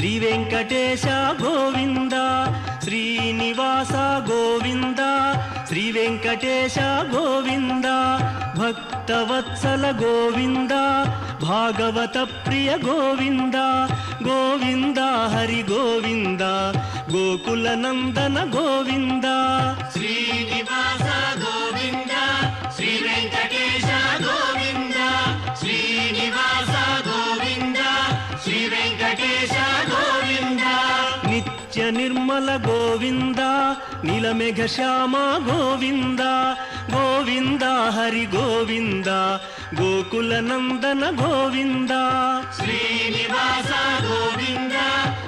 శ్రీ వెంకటేశ గోవింద, శ్రీనివాస గోవింద, శ్రీ వెంకటేశ గోవింద, భక్తవత్సల గోవింద, భాగవత ప్రియ గోవింద, గోవింద హరి గోవింద, గోకుల నందన గోవింద. శ్రీనివాస గోవింద, శ్రీ వెంకటేశ గోవింద, శ్రీనివాస గోవింద, శ్రీ వెంకటేశ గోవింద. నిత్య నిర్మల గోవింద, నీలమేఘ శ్యామ గోవింద, గోవింద హరి గోవింద, గోకుల నందన గోవింద. శ్రీనివాస గోవింద,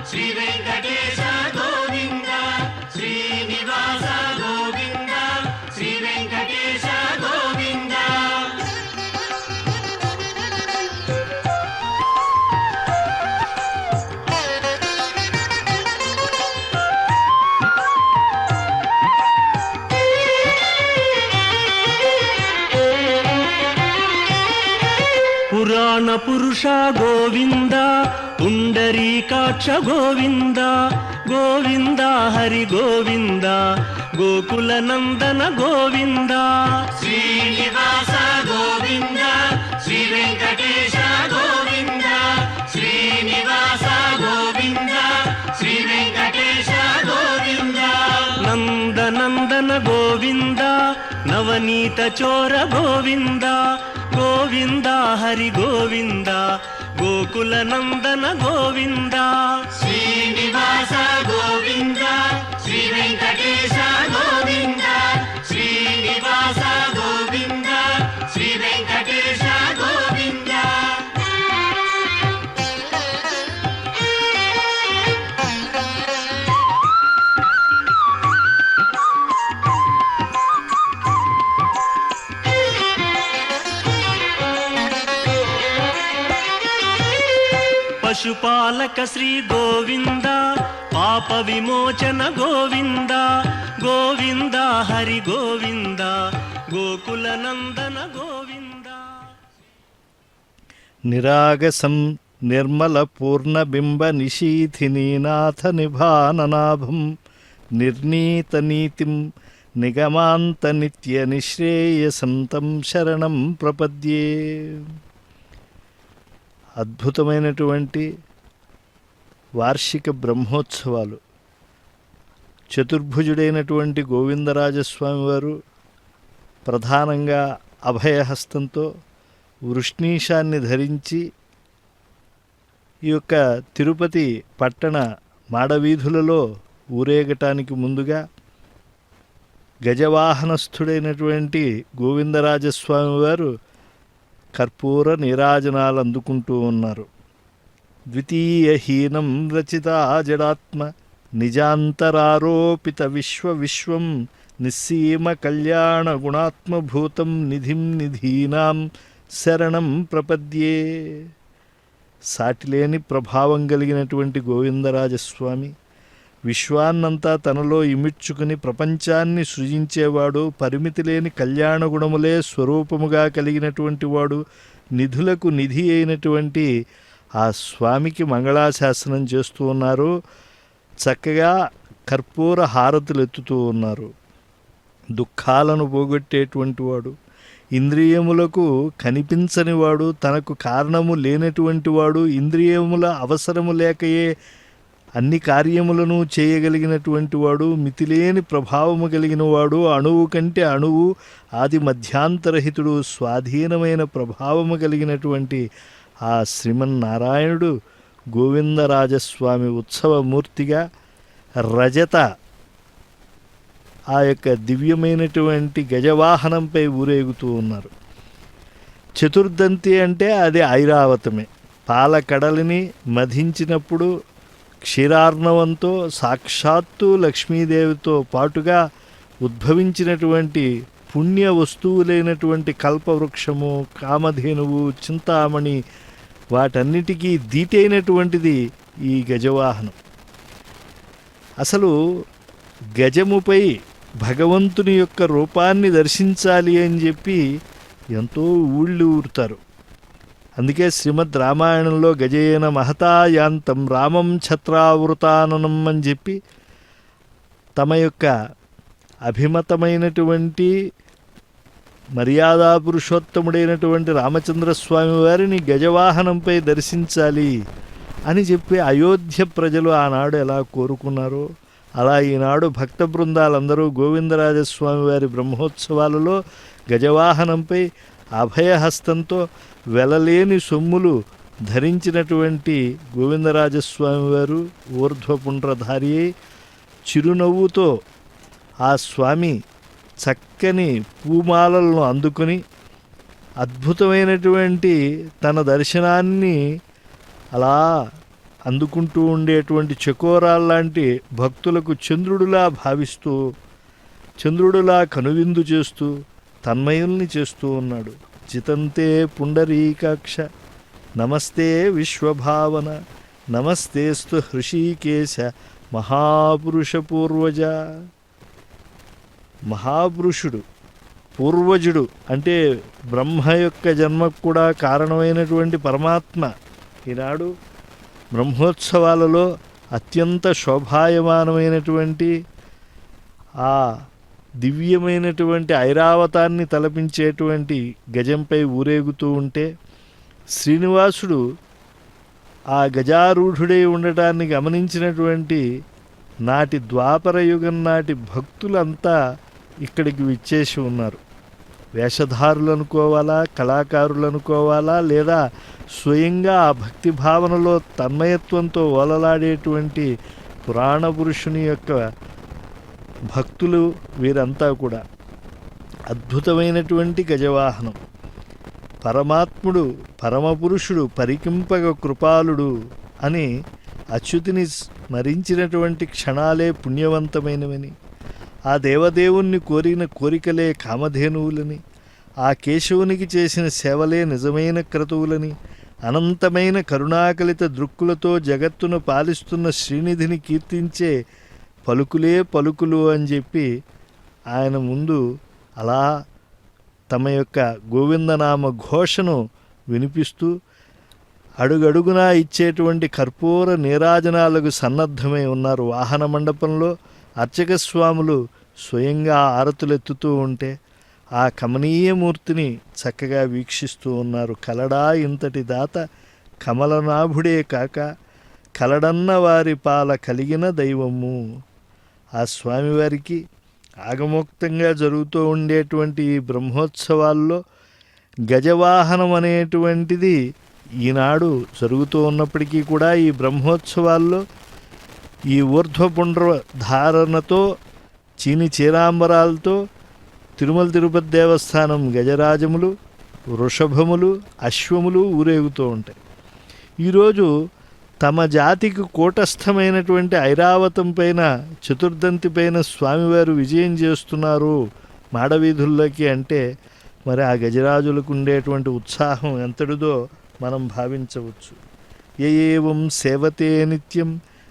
శ్రీ వెంకటేశ గోవింద, శ్రీనివాస గోవింద, శ్రీ వెంకటేశ గోవింద. పురాణ పురుష గోవింద, పుండరీకాక్ష గోవింద, గోవింద హరి గోవింద, గోకుల నందన గోవింద. శ్రీనివాస గోవింద, శ్రీ వెంకటేశ గోవింద, శ్రీనివాస గోవింద, శ్రీ వెంకటేశ గోవింద. నందనందన గోవింద, నవనీత చోర గోవింద, గోవింద హరి గోవింద, గోకుల నందన గోవింద. శ్రీనివాస గోవింద, శ్రీ వెంకటేశ గోవింద, శ్రీనివాస గోవింద, శ్రీ వెంకటేశ గోవింద. పశుపాలక శ్రీ గోవింద, పాప విమోచన గోవింద, గోవింద హరి గోవింద, గోకుల నందన గోవింద. నిరాగసం నిర్మల పూర్ణబింబ నిశీథినీనాథ నిభాననాభం, నిర్నీత నీతిం నిగమాంత నిత్య నిశ్రేయసం తం శరణం ప్రపద్యే. అద్భుతమైనటువంటి వార్షిక బ్రహ్మోత్సవాలు. చతుర్భుజుడైనటువంటి గోవిందరాజస్వామి వారు ప్రధానంగా అభయహస్తంతో వృష్ణీశాన్ని ధరించి ఈ యొక్క తిరుపతి పట్టణ మాడవీధులలో ఊరేగటానికి ముందుగా గజవాహనస్థుడైనటువంటి గోవిందరాజస్వామి వారు కర్పూర నీరాజనాలు అందుకుంటూ ఉన్నారు. ద్వితీయహీనం రచితా జడాత్మ నిజాంతరారోపిత విశ్వం నిస్సీమ కళ్యాణ గుణాత్మభూతం నిధిం నిధీనాం శరణం ప్రపద్యే. సాటిలేని ప్రభావం కలిగినటువంటి గోవిందరాజస్వామి విశ్వాన్నంతా తనలో ఇమిడ్చుకుని ప్రపంచాన్ని సృజించేవాడు, పరిమితి లేని కళ్యాణ గుణములే స్వరూపముగా కలిగినటువంటి వాడు, నిధులకు నిధి అయినటువంటి ఆ స్వామికి మంగళాశాసనం చేస్తూ ఉన్నారు. చక్కగా కర్పూర హారతులు ఎత్తుతూ ఉన్నారు. దుఃఖాలను పోగొట్టేటువంటి వాడు, ఇంద్రియములకు కనిపించనివాడు, తనకు కారణము లేనటువంటి వాడు, ఇంద్రియముల అవసరము లేకయే అన్ని కార్యములను చేయగలిగినటువంటి వాడు, మితిలేని ప్రభావము కలిగిన వాడు, అణువు కంటే అణువు, ఆది మధ్యాంతరహితుడు, స్వాధీనమైన ప్రభావము కలిగినటువంటి ఆ శ్రీమన్నారాయణుడు గోవిందరాజస్వామి ఉత్సవమూర్తిగా రజత ఆ యొక్క దివ్యమైనటువంటి గజవాహనంపై ఊరేగుతూ ఉన్నారు. చతుర్దంతి అంటే అది ఐరావతమే. పాలకడలిని మధించినప్పుడు క్షీరార్ణవంతో సాక్షాత్తు లక్ష్మీదేవితో పాటుగా ఉద్భవించినటువంటి పుణ్య వస్తువులైనటువంటి కల్పవృక్షము, కామధేనువు, చింతామణి, వాటన్నిటికీ దీటైనటువంటిది ఈ గజవాహనం. అసలు గజముపై భగవంతుని యొక్క రూపాన్ని దర్శించాలి అని చెప్పి ఎంతో ఊళ్ళు ఊరుతారు. అందుకే శ్రీమద్ రామాయణంలో గజేన మహతాయాంతం రామం ఛత్రావృతాననం అని చెప్పి తమ యొక్క అభిమతమైనటువంటి మర్యాదా పురుషోత్తముడైనటువంటి రామచంద్రస్వామి వారిని గజవాహనంపై దర్శించాలి అని చెప్పి అయోధ్య ప్రజలు ఆనాడు ఎలా కోరుకున్నారో అలా ఈనాడు భక్త బృందాలందరూ గోవిందరాజస్వామి వారి బ్రహ్మోత్సవాలలో గజవాహనంపై అభయహస్తంతో వెలలేని సొమ్ములు ధరించినటువంటి గోవిందరాజస్వామి వారు ఊర్ధ్వపుండ్రధారి అయి చిరునవ్వుతో ఆ స్వామి చక్కని పూమాలలను అందుకొని అద్భుతమైనటువంటి తన దర్శనాన్ని అలా అందుకుంటూ ఉండేటువంటి చకోరాల్లాంటి భక్తులకు చంద్రుడిలా భావిస్తూ చంద్రుడిలా కనువిందు చేస్తూ తన్మయుల్ని చేస్తూ ఉన్నాడు. జితంతే పుండరీకాక్ష నమస్తే విశ్వభావన నమస్తేస్తు హృషీకేశ మహాపురుష పూర్వజ. మహాపురుషుడు పూర్వజుడు అంటే బ్రహ్మ యొక్క జన్మకు కూడా కారణమైనటువంటి పరమాత్మ ఈనాడు బ్రహ్మోత్సవాలలో అత్యంత శోభాయమానమైనటువంటి ఆ దివ్యమైనటువంటి ఐరావతాన్ని తలపించేటువంటి గజంపై ఊరేగుతూ ఉంటే శ్రీనివాసుడు ఆ గజారూఢుడై ఉండటాన్ని గమనించినటువంటి నాటి ద్వాపర యుగం నాటి భక్తులంతా ఇక్కడికి విచ్చేసి ఉన్నారు. వేషధారులు అనుకోవాలా, కళాకారులు అనుకోవాలా, లేదా స్వయంగా ఆ భక్తి భావనలో తన్మయత్వంతో ఓలలాడేటువంటి పురాణ పురుషుని యొక్క భక్తులు వీరంతా కూడా. అద్భుతమైనటువంటి గజవాహనం. పరమాత్ముడు పరమపురుషుడు పరికింపగ కృపాలుడు అని అచ్యుతిని స్మరించినటువంటి క్షణాలే పుణ్యవంతమైనవని, ఆ దేవదేవుణ్ణి కోరిన కోరికలే కామధేనువులని, ఆ కేశవునికి చేసిన సేవలే నిజమైన క్రతువులని, అనంతమైన కరుణాకలిత దృక్కులతో జగత్తును పాలిస్తున్న శ్రీనిధిని కీర్తించే పలుకులే పలుకులు అని చెప్పి ఆయన ముందు అలా తమ యొక్క గోవిందనామ ఘోషను వినిపిస్తూ అడుగడుగునా ఇచ్చేటువంటి కర్పూర నీరాజనాలకు సన్నద్ధమై ఉన్నారు. వాహన మండపంలో అర్చక స్వాములు స్వయంగా ఆరతులెత్తుతూ ఉంటే ఆ కమనీయమూర్తిని చక్కగా వీక్షిస్తూ ఉన్నారు. కలడా ఇంతటి దాత కమలనాభుడే కాక కలడన్న వారి పాల కలిగిన దైవము. ఆ స్వామివారికి ఆగమోక్తంగా జరుగుతూ ఉండేటువంటి ఈ బ్రహ్మోత్సవాల్లో గజవాహనం అనేటువంటిది ఈనాడు జరుగుతూ ఉన్నప్పటికీ కూడా ఈ బ్రహ్మోత్సవాల్లో ఈ ఊర్ధ్వపుండ్ర ధారణతో చీని చీరాంబరాలతో తిరుమల తిరుపతి దేవస్థానం గజరాజములు, వృషభములు, అశ్వములు ఊరేగుతూ ఉంటాయి. ఈరోజు తమ జాతికి కూటస్థమైనటువంటి ఐరావతం పైన చతుర్దంతి పైన స్వామివారు విజయం చేస్తున్నారు మాడవీధుల్లోకి అంటే మరి ఆ గజరాజులకు ఉండేటువంటి ఉత్సాహం ఎంతటిదో మనం భావించవచ్చు. ఏవం సేవతే నిత్యం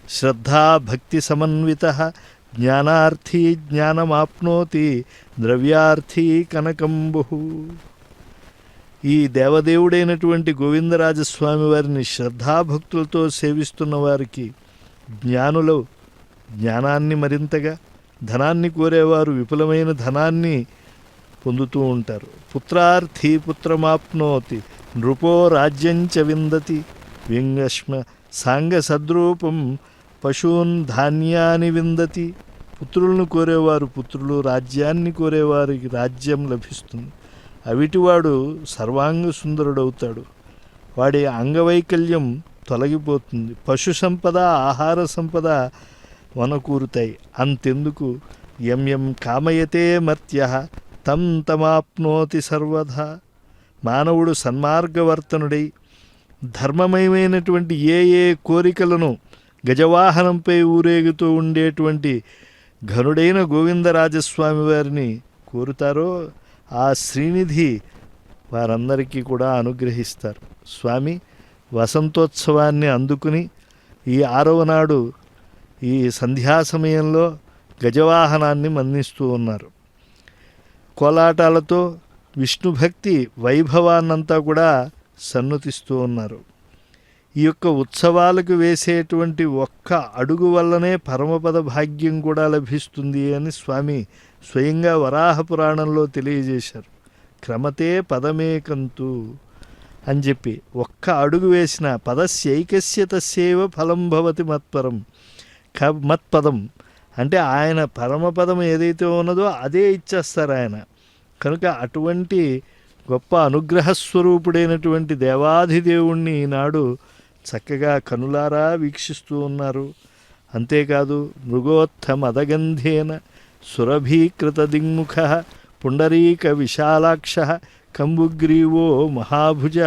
శ్రద్ధా భక్తి సమన్విత జ్ఞానార్థీ జ్ఞానమాప్నోతి ద్రవ్యార్థీ కనకంబు. ఈ దేవదేవుడైనటువంటి గోవిందరాజస్వామి వారిని శ్రద్ధాభక్తులతో సేవిస్తున్న వారికి జ్ఞానులు జ్ఞానాన్ని మరింతగా, ధనాన్ని కోరేవారు విపులమైన ధనాన్ని పొందుతూ ఉంటారు. పుత్రార్థీ పుత్రమాప్నోతి నృపో రాజ్యంచ విందతి వ్యంగశ్మ సాంగ సద్రూపం పశూన్ ధాన్యాన్ని విందతి. పుత్రులను కోరేవారు పుత్రులు, రాజ్యాన్ని కోరేవారికి రాజ్యం లభిస్తుంది. అవిటివాడు సర్వాంగ సుందరుడవుతాడు. వాడి అంగవైకల్యం తొలగిపోతుంది. పశు సంపద, ఆహార సంపద వనకూరుతాయి. అంతెందుకు యం కామయతే మర్త్య తం తమాప్నోతి సర్వదా. మానవుడు సన్మార్గవర్తనుడై ధర్మమయమైనటువంటి ఏ కోరికలను గజవాహనంపై ఊరేగుతూ ఉండేటువంటి ఘనుడైన గోవిందరాజస్వామి వారిని కోరుతారో ఆ శ్రీనిధి వారందరికీ కూడా అనుగ్రహిస్తారు. స్వామి వసంతోత్సవాన్ని అందుకుని ఈ 6వ నాడు ఈ సంధ్యా సమయంలో గజవాహనాన్ని మన్నిస్తూ ఉన్నారు. కోలాటాలతో విష్ణుభక్తి వైభవాన్నంతా కూడా సన్నుతిస్తూ ఉన్నారు. ఈ యొక్క ఉత్సవాలకు వేసేటువంటి ఒక్క అడుగు వల్లనే పరమపద భాగ్యం కూడా లభిస్తుంది అని స్వామి స్వయంగా వరాహ పురాణంలో తెలియజేశారు. క్రమతే పదమేకంతు అని చెప్పి ఒక్క అడుగు వేసిన పదస్యైకస్య తస్యైవ ఫలం భవతి మత్పరం మత్పదం అంటే ఆయన పరమపదం ఏదైతే ఉన్నదో అదే ఇచ్చేస్తారు ఆయన. కనుక అటువంటి గొప్ప అనుగ్రహస్వరూపుడైనటువంటి దేవాధిదేవుణ్ణి ఈనాడు చక్కగా కనులారా వీక్షిస్తూ ఉన్నారు. అంతేకాదు మృగోత్థ మదగంధేన సురభీకృత దిగ్ముఖ పుండరీక విశాలాక్ష కంబుగ్రీవో మహాభుజ.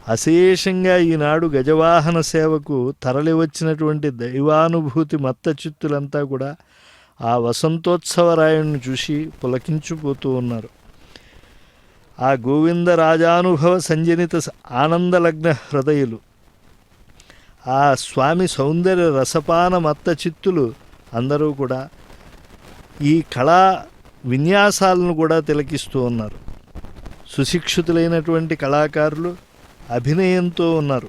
అశేషంగా ఈనాడు గజవాహన సేవకు తరలి వచ్చినటువంటి దైవానుభూతి మత్తచిత్తులంతా కూడా ఆ వసంతోత్సవరాయుణ్ణి చూసి పులకించిపోతూ ఉన్నారు. ఆ గోవిందరాజానుభవ సంజనిత ఆనందలగ్న హృదయులు, ఆ స్వామి సౌందర్య రసపాన మత్తచిత్తులు అందరూ కూడా ఈ కళా విన్యాసాలను కూడా తిలకిస్తూ ఉన్నారు. సుశిక్షితులైనటువంటి కళాకారులు అభినయంతో ఉన్నారు.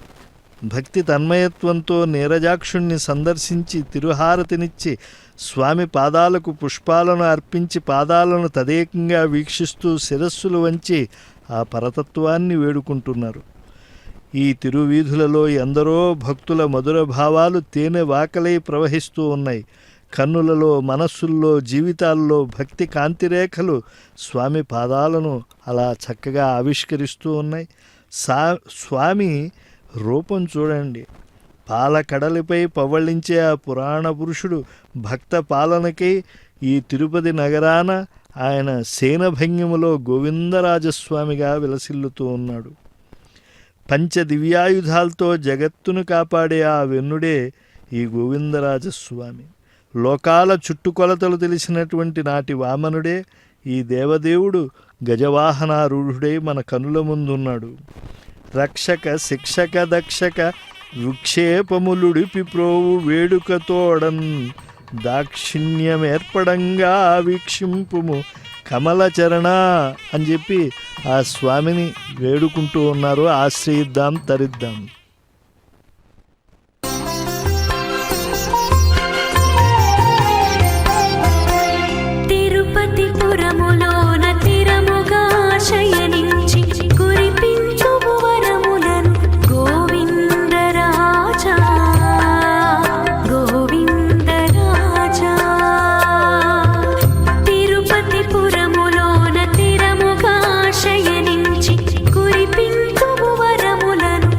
భక్తి తన్మయత్వంతో నీరజాక్షుణ్ణి సందర్శించి తిరుహారతినిచ్చి స్వామి పాదాలకు పుష్పాలను అర్పించి పాదాలను తదేకంగా వీక్షిస్తూ శిరస్సులు వంచి ఆ పరతత్వాన్ని వేడుకుంటున్నారు. ఈ తిరువీధులలో ఎందరో భక్తుల మధుర భావాలు తేనె వాకలై ప్రవహిస్తూ ఉన్నాయి. కన్నులలో, మనస్సుల్లో, జీవితాల్లో భక్తి కాంతిరేఖలు స్వామి పాదాలను అలా చక్కగా ఆవిష్కరిస్తూ ఉన్నాయి. స్వామి రూపం చూడండి. పాలకడలిపై పవళించే ఆ పురాణ పురుషుడు భక్త పాలనకై ఈ తిరుపతి నగరాన ఆయన సేనభంగిమలో గోవిందరాజస్వామిగా విలసిల్లుతూ ఉన్నాడు. పంచ దివ్యాయుధాలతో జగత్తును కాపాడే ఆ వెన్నుడే ఈ గోవిందరాజస్వామి. లోకాల చుట్టుకొలతలు తెలిసినటువంటి నాటి వామనుడే ఈ దేవదేవుడు గజవాహనారూఢుడై మన కనుల ముందున్నాడు. రక్షక శిక్షక దక్షక విక్షేపములుడిపి ప్రోవు వేడుకతోడన్ దాక్షిణ్యమేర్పడంగా వీక్షింపుము కమలచరణ అని చెప్పి ఆ స్వామిని వేడుకుంటూ ఉన్నారు. ఆశ్రయిద్దాం, తరిద్దాం. తిరుపతిపురములోన తిరముగా శయనించి కురిపించుము వరములను గోవిందరాజా గోవిందరాజా. తిరుపతిపురములోన తిరముగా శయనించి కురిపించుము వరములను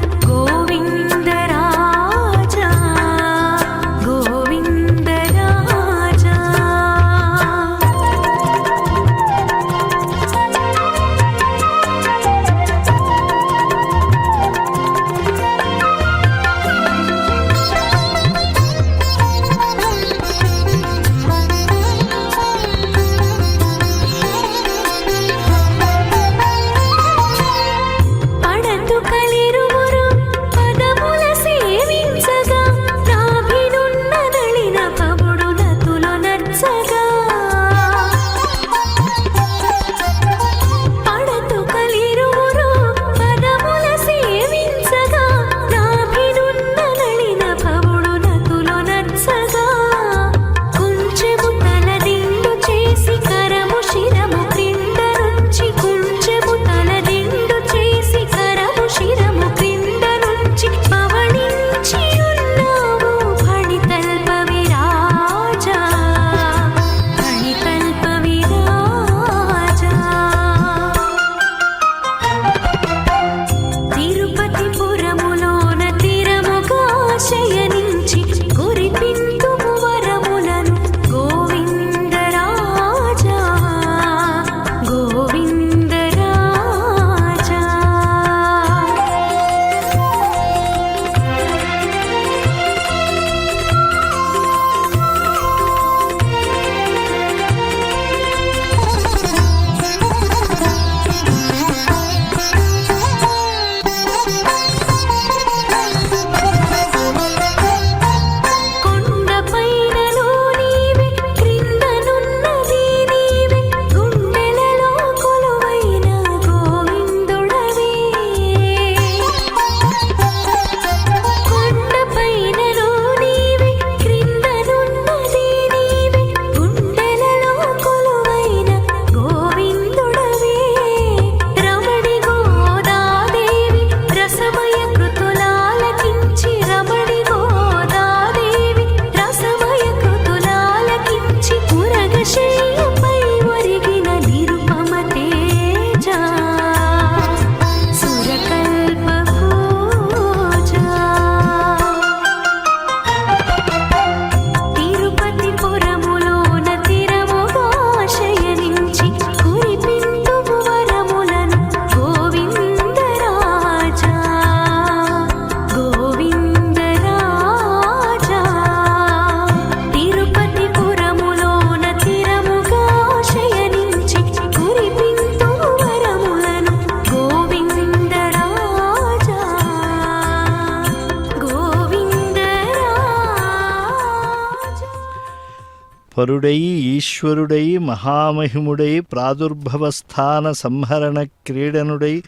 పరుడై ఈశ్వరుడై మహామహిముడై ప్రాదుర్భవస్థాన సంహరణ క్రీడనుడై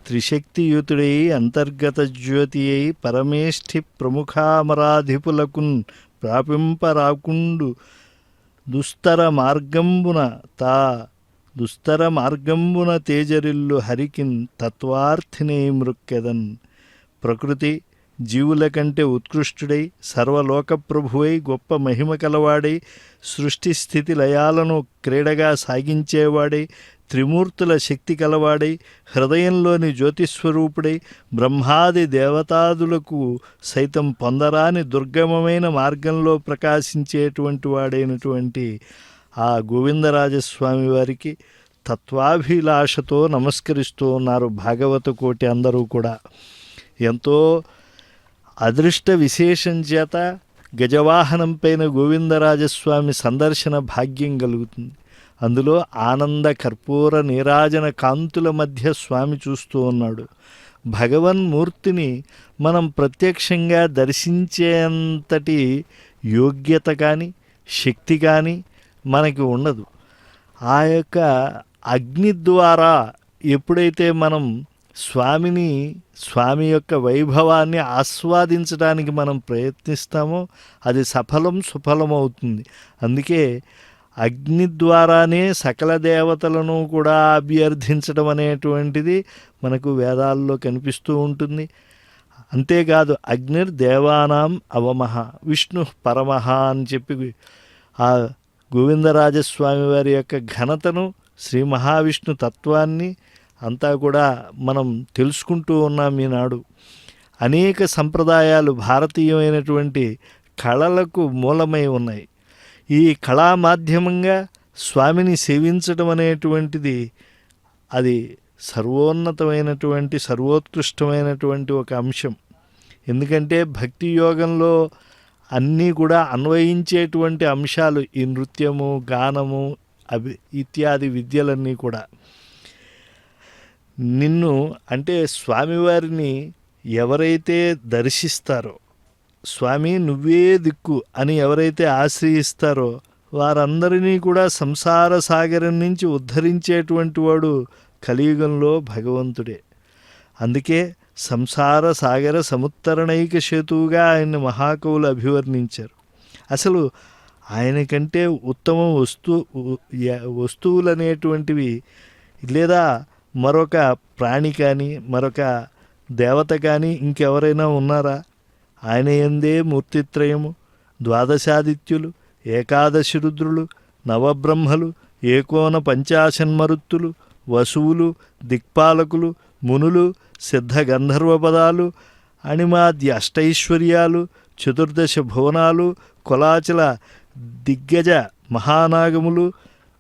త్రిశక్తియుతుడై అంతర్గత జ్యోతి అయి పరమేష్ఠి ప్రముఖామరాధిపులకున్ ప్రాపింపరాకుండు దుస్తర మార్గంబున తేజరిల్లు హరికిన్ తత్వార్థినే మృక్కెదన్. ప్రకృతి జీవుల కంటే ఉత్కృష్టుడై సర్వలోకప్రభువై గొప్ప మహిమ కలవాడై సృష్టి స్థితి లయాలను క్రీడగా సాగించేవాడై త్రిమూర్తుల శక్తి కలవాడై హృదయంలోని జ్యోతిస్వరూపుడై బ్రహ్మాది దేవతాదులకు సైతం పొందరాని దుర్గమమైన మార్గంలో ప్రకాశించేటువంటి వాడైనటువంటి ఆ గోవిందరాజస్వామి వారికి తత్వాభిలాషతో నమస్కరిస్తూ ఉన్నారు భాగవత కోటి అందరూ కూడా. ఎంతో అదృష్ట విశేషం చేత గజవాహనం పైన గోవిందరాజస్వామి సందర్శన భాగ్యం కలుగుతుంది. అందులో ఆనంద కర్పూర నీరాజన కాంతుల మధ్య స్వామి చూస్తూ ఉన్నాడు. భగవన్మూర్తిని మనం ప్రత్యక్షంగా దర్శించేంతటి యోగ్యత కానీ శక్తి కానీ మనకి ఉండదు. ఆ యొక్క అగ్ని ద్వారా ఎప్పుడైతే మనం స్వామి యొక్క వైభవాన్ని ఆస్వాదించడానికి మనం ప్రయత్నిస్తామో అది సుఫలం అవుతుంది. అందుకే అగ్ని ద్వారానే సకల దేవతలను కూడా అభ్యర్థించడం అనేటువంటిది మనకు వేదాల్లో కనిపిస్తూ ఉంటుంది. అంతేకాదు అగ్నిర్ దేవానాం అవమహ విష్ణు పరమహ అని చెప్పి ఆ గోవిందరాజస్వామి వారి యొక్క ఘనతను శ్రీ మహావిష్ణు తత్వాన్ని అంతా కూడా మనం తెలుసుకుంటూ ఉన్నాం ఈనాడు. అనేక సంప్రదాయాలు భారతీయమైనటువంటి కళలకు మూలమై ఉన్నాయి. ఈ కళా మాధ్యమంగా స్వామిని సేవించడం అనేటువంటిది అది సర్వోత్కృష్టమైనటువంటి ఒక అంశం. ఎందుకంటే భక్తి యోగంలో అన్నీ కూడా అన్వయించేటువంటి అంశాలు ఈ నృత్యము గానము ఇత్యాది విద్యలన్నీ కూడా. నిన్ను అంటే స్వామివారిని ఎవరైతే దర్శిస్తారో స్వామి నువ్వే దిక్కు అని ఎవరైతే ఆశ్రయిస్తారో వారందరినీ కూడా సంసార సాగరం నుంచి ఉద్ధరించేటువంటి వాడు కలియుగంలో భగవంతుడే. అందుకే సంసార సాగర సముత్తరణైక సేతువుగా ఆయన్ని మహాకవులు అభివర్ణించారు. అసలు ఆయన కంటే ఉత్తమ వస్తువులు అనేటువంటివి లేదా మరొక ప్రాణి కానీ మరొక దేవత కానీ ఇంకెవరైనా ఉన్నారా? ఆయన యందే మూర్తిత్రయము, ద్వాదశాదిత్యులు, ఏకాదశి రుద్రులు, నవబ్రహ్మలు, ఏకోన పంచాశన్మరుత్తులు, వసువులు, దిక్పాలకులు, మునులు, సిద్ధ గంధర్వపదాలు, అణిమాద్య అష్టైశ్వర్యాలు, చతుర్దశ భువనాలు, కులాచల దిగ్గజ మహానాగములు,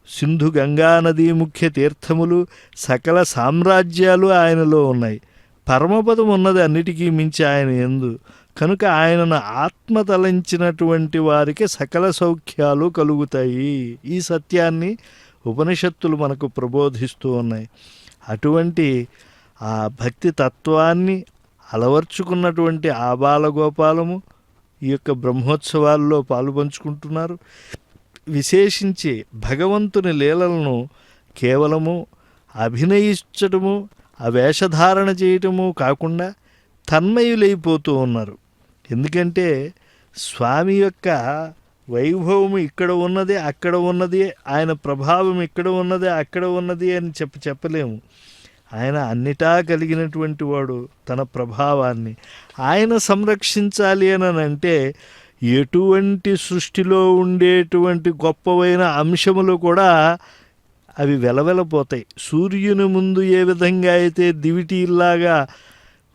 సింధు గంగానదీ ముఖ్య తీర్థములు, సకల సామ్రాజ్యాలు ఆయనలో ఉన్నాయి. పరమపదం ఉన్నది అన్నిటికీ మించి ఆయన యందు. కనుక ఆయనను ఆత్మ తలంచినటువంటి వారికి సకల సౌఖ్యాలు కలుగుతాయి. ఈ సత్యాన్ని ఉపనిషత్తులు మనకు ప్రబోధిస్తూ ఉన్నాయి. అటువంటి ఆ భక్తి తత్వాన్ని అలవర్చుకున్నటువంటి ఆబాలగోపాలము ఈ యొక్క బ్రహ్మోత్సవాల్లో పాలుపంచుకుంటున్నారు. విశేషించి భగవంతుని లీలలను కేవలము అభినయించటము ఆ వేషధారణ చేయటము కాకుండా తన్మయులైపోతూ ఉన్నారు. ఎందుకంటే స్వామి యొక్క వైభవం ఇక్కడ ఉన్నది అక్కడ ఉన్నది, ఆయన ప్రభావం ఇక్కడ ఉన్నది అక్కడ ఉన్నది అని చెప్పలేము. ఆయన అన్నిటా కలిగినటువంటి వాడు. తన ప్రభావాన్ని ఆయన సంరక్షించాలి అని అంటే ఎటువంటి సృష్టిలో ఉండేటువంటి గొప్పవైన అంశములు కూడా అవి వెలవెలపోతాయి. సూర్యుని ముందు ఏ విధంగా అయితే దివిటీలాగా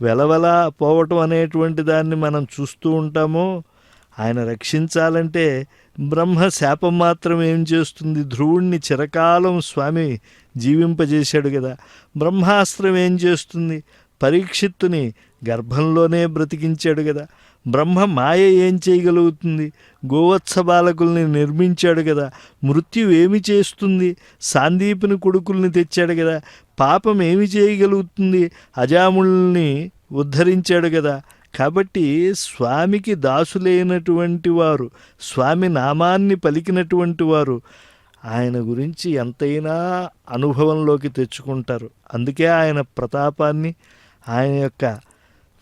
వెలవెల పోవటం అనేటువంటి దాన్ని మనం చూస్తూ ఉంటామో ఆయన రక్షించాలంటే బ్రహ్మ శాపం మాత్రం ఏం చేస్తుంది? ధ్రువుణ్ణి చిరకాలం స్వామి జీవింపజేశాడు కదా. బ్రహ్మాస్త్రం ఏం చేస్తుంది? పరీక్షిత్తుని గర్భంలోనే బ్రతికించాడు కదా. బ్రహ్మ మాయ ఏం చేయగలుగుతుంది? గోవత్స బాలకుల్ని నిర్మించాడు కదా. మృత్యు ఏమి చేస్తుంది? సాందీపుని కొడుకుల్ని తెచ్చాడు కదా. పాపం ఏమి చేయగలుగుతుంది? అజాముల్ని ఉద్ధరించాడు కదా. కాబట్టి స్వామికి దాసులైనటువంటి వారు, స్వామి నామాన్ని పలికినటువంటి వారు ఆయన గురించి ఎంతైనా అనుభవంలోకి తెచ్చుకుంటారు. అందుకే ఆయన ప్రతాపాన్ని, ఆయన యొక్క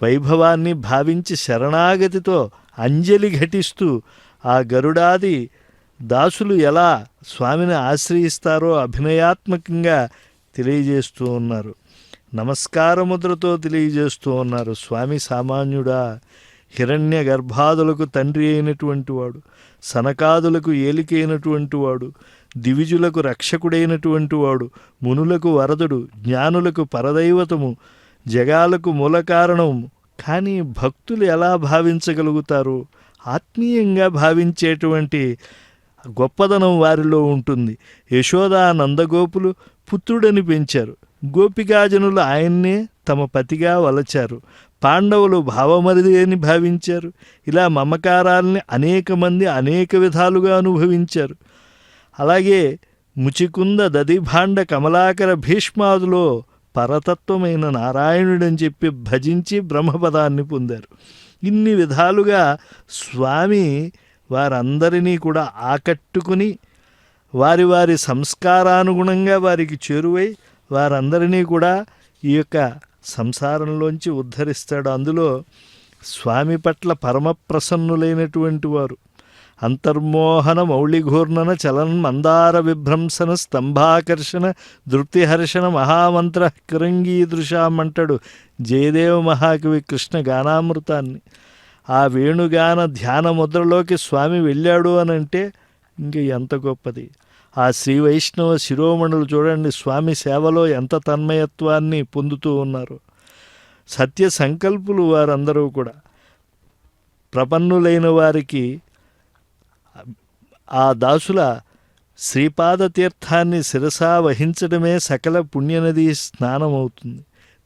వైభవాన్ని భావించి శరణాగతితో అంజలి ఘటిస్తూ ఆ గరుడాది దాసులు ఎలా స్వామిని ఆశ్రయిస్తారో అభినయాత్మకంగా తెలియజేస్తూ ఉన్నారు. నమస్కారముద్రతో తెలియజేస్తూ ఉన్నారు. స్వామి సామాన్యుడా, హిరణ్య గర్భాదులకు తండ్రి అయినటువంటి వాడు, సనకాదులకు ఏలికైనటువంటి వాడు, దివిజులకు రక్షకుడైనటువంటి వాడు, మునులకు వరదుడు, జ్ఞానులకు పరదైవతము, జగాలకు మూల కారణము. కానీ భక్తులు ఎలా భావించగలుగుతారు? ఆత్మీయంగా భావించేటువంటి గొప్పదనం వారిలో ఉంటుంది. యశోదా నందగోపులు పుత్రుడని పెంచారు. గోపికాజనులు ఆయన్నే తమ పతిగా వలచారు. పాండవులు భావమరిది అని భావించారు. ఇలా మమకారాల్ని అనేక మంది అనేక విధాలుగా అనుభవించారు. అలాగే ముచికుంద దదిభాండ కమలాకర భీష్మాదులో పరతత్వమైన నారాయణుడని చెప్పి భజించి బ్రహ్మపదాన్ని పొందారు. ఇన్ని విధాలుగా స్వామి వారందరినీ కూడా ఆకట్టుకుని వారి వారి సంస్కారానుగుణంగా వారికి చేరువై వారందరినీ కూడా ఈ యొక్క సంసారంలోంచి ఉద్ధరిస్తాడు. అందులో స్వామి పట్ల పరమ ప్రసన్నులైనటువంటి వారు అంతర్మోహన మౌళిఘూర్ణన చలన్ మందార విభ్రంసన స్తంభాకర్షణ దృప్తిహర్షణ మహామంత్ర కిరంగీదృశాం అంటాడు జయదేవ మహాకవి కృష్ణ గానామృతాన్ని. ఆ వేణుగాన ధ్యాన ముద్రలోకి స్వామి వెళ్ళాడు అని అంటే ఇంక ఎంత గొప్పది. ఆ శ్రీ వైష్ణవ శిరోమణులు చూడండి, స్వామి సేవలో ఎంత తన్మయత్వాన్ని పొందుతూ ఉన్నారు. సత్య సంకల్పులు వారందరూ కూడా ప్రపన్నులైన వారికి ఆ దాసుల శ్రీపాద తీర్థాన్ని శిరసా వహించడమే సకల పుణ్యనది స్నానమవుతుంది.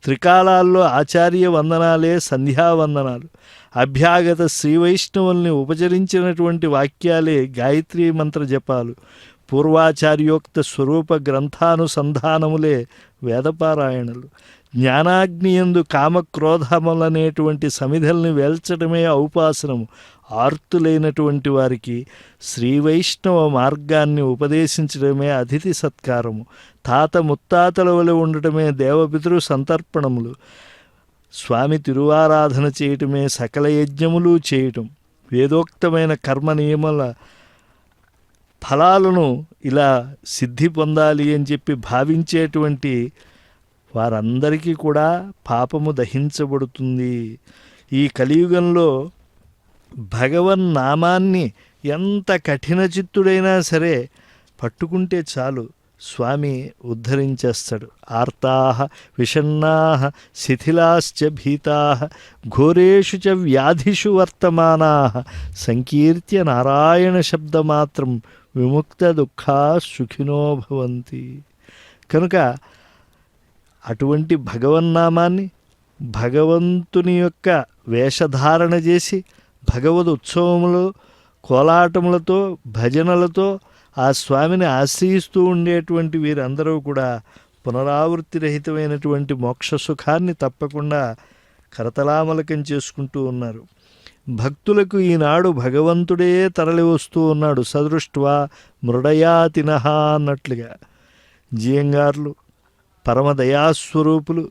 త్రికాలాల్లో ఆచార్య వందనాలే సంధ్యావందనాలు. అభ్యాగత శ్రీవైష్ణవుల్ని ఉపచరించినటువంటి వాక్యాలే గాయత్రీ మంత్ర జపాలు. పూర్వాచార్యోక్త స్వరూప గ్రంథానుసంధానములే వేదపారాయణలు. జ్ఞానాగ్నియందు కామక్రోధములనేటువంటి సమిధల్ని వేల్చడమే ఔపాసనము. ఆర్తులైనటువంటి వారికి శ్రీవైష్ణవ మార్గాన్ని ఉపదేశించడమే అతిథి సత్కారము. తాత ముత్తాతల వలె ఉండటమే దేవపితృ సంతర్పణములు. స్వామి తిరువారాధన చేయటమే సకల యజ్ఞములు చేయటం. వేదోక్తమైన కర్మ నియమాల ఫలాలను ఇలా సిద్ధి పొందాలి అని చెప్పి భావించేటువంటి వారందరికీ కూడా పాపము దహించబడుతుంది. ఈ కలియుగంలో భగవన్నామాన్ని ఎంత కఠిన చిత్తుడైనా సరే పట్టుకుంటే చాలు, స్వామి ఉద్ధరించేస్తాడు. ఆర్తాః విషన్నాః శిథిలాశ్చ భీతాః ఘోరేషు చ వ్యాధిషు వర్తమానాః సంకీర్త్య నారాయణ శబ్దమాత్రం విముక్త దుఃఖా సుఖినో భవంతి. కనుక అటువంటి భగవన్నామాన్ని భగవంతుని యొక్క వేషధారణ చేసి భగవద్ ఉత్సవములు కోలాటములతో భజనలతో ఆ స్వామిని ఆశ్రయిస్తూ ఉండేటువంటి వీరందరూ కూడా పునరావృత్తి రహితమైనటువంటి మోక్ష సుఖాన్ని తప్పకుండా కరతలామలకం చేసుకుంటూ ఉన్నారు. భక్తులకు ఈనాడు భగవంతుడే తరలి వస్తూ ఉన్నాడు. సదృష్ట్వా మృడయాతినహ అన్నట్లుగా జియంగార్లు పరమదయాస్వరూపులు,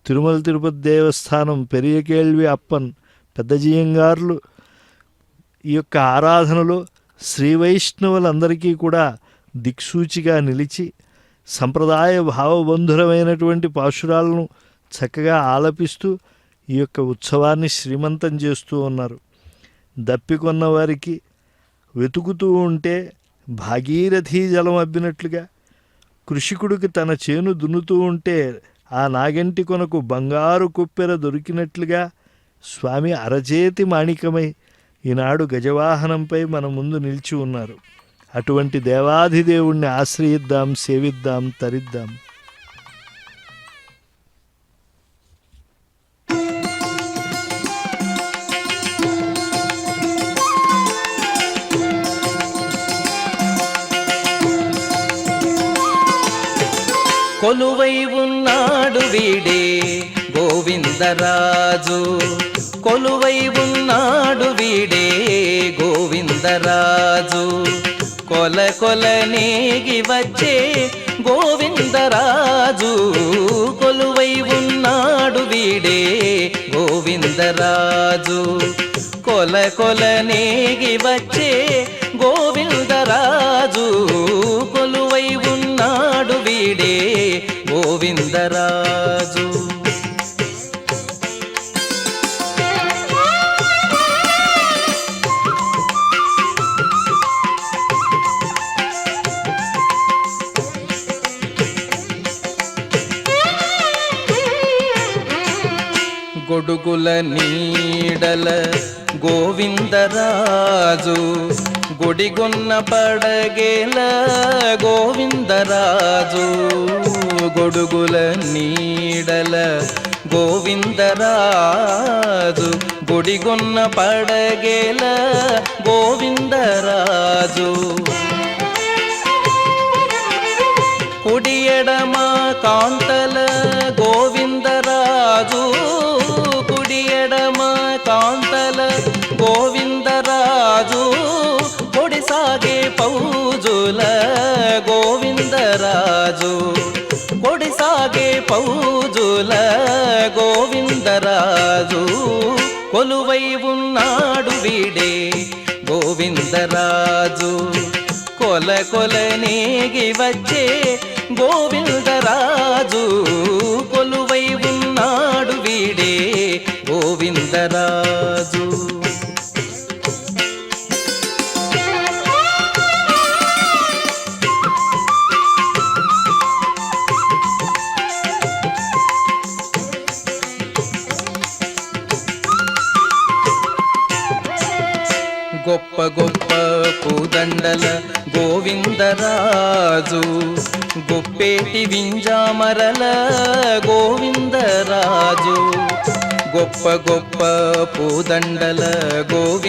తిరుమల తిరుపతి దేవస్థానం పెరియ కేళ్వి అప్పన్ పెద్ద జియంగార్లు ఈ యొక్క ఆరాధనలో శ్రీవైష్ణవులందరికీ కూడా దిక్సూచిగా నిలిచి సంప్రదాయ భావబంధురమైనటువంటి పాశురాలను చక్కగా ఆలపిస్తూ ఈ యొక్క ఉత్సవాన్ని శ్రీమంతం చేస్తూ ఉన్నారు. దప్పికొన్న వారికి వెతుకుతూ ఉంటే భాగీరథీ జలం అబ్బినట్లుగా, కృషికుడికి తన చేను దున్నుతూ ఉంటే ఆ నాగంటి కొనకు బంగారు కుప్పెర దొరికినట్లుగా స్వామి అరచేతి మాణికమై ఈనాడు గజవాహనంపై మన ముందు నిలిచి ఉన్నారు. అటువంటి దేవాధిదేవుణ్ణి ఆశ్రయిద్దాం, సేవిద్దాం, తరిద్దాం. కొలువై ఉన్నాడు వీడే గోవిందరాజు, కొలువై ఉన్నాడు వీడే గోవిందరాజు కొల కొల నేగి వచ్చే గోవిందరాజు కొలువై ఉన్నాడు వీడే గోవిందరాజు కొల కొల నేగి వచ్చే గోవిందరాజు కొలువై ఉన్నాడు వీడే గోవిందరాజు గొడుగుల నీడల గోవిందరాజు గుడిగొన్న పడగేల గోవిందరాజు గొడుగుల నీడల గోవిందరాజు గుడిగొన్న పడగేల గోవిందరాజు కుడి ఎడమ కాంతల గోవిందరాజు కుడి ఎడమ కాంతల గోవిందరాజు కొడిసాగే పౌజుల గోవిందరాజు కొడిసాగే పౌజుల గోవిందరాజు కొలువై ఉన్నాడు వీడే గోవిందరాజు కొల కొల నేగి వచ్చే గోవిందరాజు కొలువై ఉన్నాడు వీడే గోవిందరాజు గొప్ప గొప్ప పూదండల గోవిందరాజు గొప్పేటి వింజామరల గోవిందరాజు గొప్ప గొప్ప పూదండల గోవిందరాజు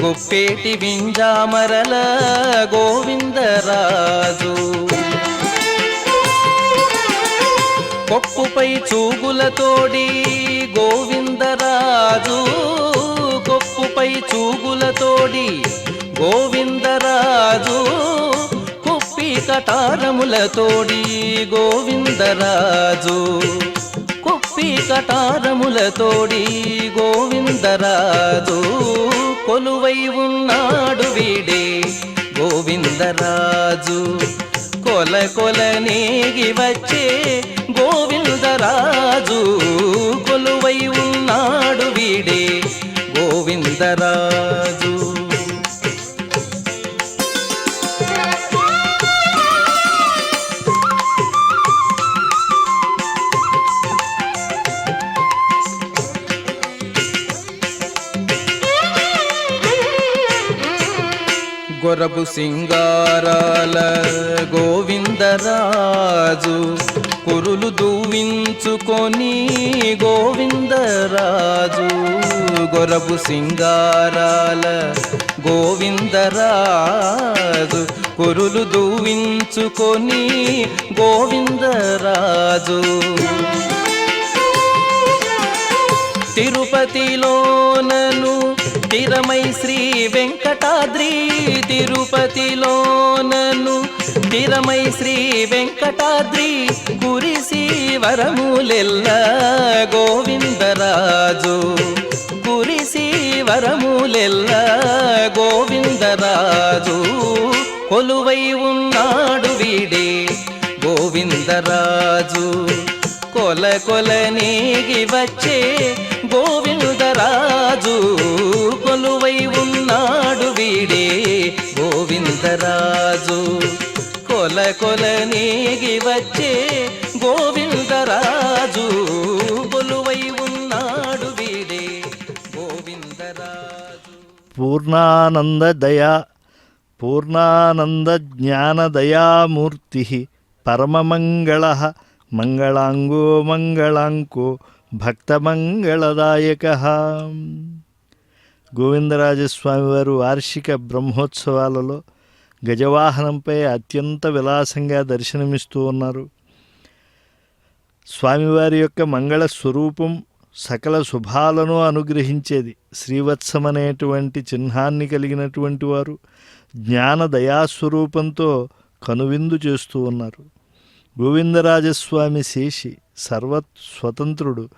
గొప్పేటి వింజామరల గోవిందరాజు కొప్పుపై చూగులతోడి గోవిందరాజు కొప్పుపై చూగులతోడి గోవిందరాజు కుప్పి కటారములతోడి గోవిందరాజు కుప్పి కటారములతోడి గోవిందరాజు కొలువై ఉన్నాడు వీడే గోవిందరాజు కొల కొల నేగి వచ్చే గోవిందరాజు కొలువై ఉన్నాడు వీడే గోవిందరాజు గొరబు సింగారాల గోవిందరాజు కురులు దూవించుకొని గోవిందరాజు గొరబు సింగారాల గోవిందరాజు కురులు దూవించుకొని గోవిందరాజు తిరుపతిలోనను తిరమై శ్రీ వెంకటాద్రి తిరుపతిలోనను తిరమై శ్రీ వెంకటాద్రి కురిసి వరములెల్ల గోవిందరాజు కురిసి వరములెల్ల గోవిందరాజు కొలువై ఉన్నాడు వీడే గోవిందరాజు కొల కొల నేగి వచ్చే గోవిందరాజు కొలువై ఉన్నాడు వీడే గోవిందరాజు కొల కొల నేగి వచ్చే గోవిందరాజు కొలువై ఉన్నాడు వీడే గోవిందరాజు పూర్ణానంద జ్ఞానదయామూర్తి పరమమంగళ మంగళాంగో మంగళాంకో భక్తమంగళదాయక. గోవిందరాజస్వామివారు వార్షిక బ్రహ్మోత్సవాలలో గజవాహనంపై అత్యంత విలాసంగా దర్శనమిస్తూ ఉన్నారు. స్వామివారి యొక్క మంగళ స్వరూపం సకల శుభాలను అనుగ్రహించేది. శ్రీవత్సమనేటువంటి చిహ్నాన్ని కలిగినటువంటి వారు జ్ఞాన దయాస్వరూపంతో కనువిందు చేస్తూ ఉన్నారు. గోవిందరాజస్వామి శేషి స్వతంత్రుడు.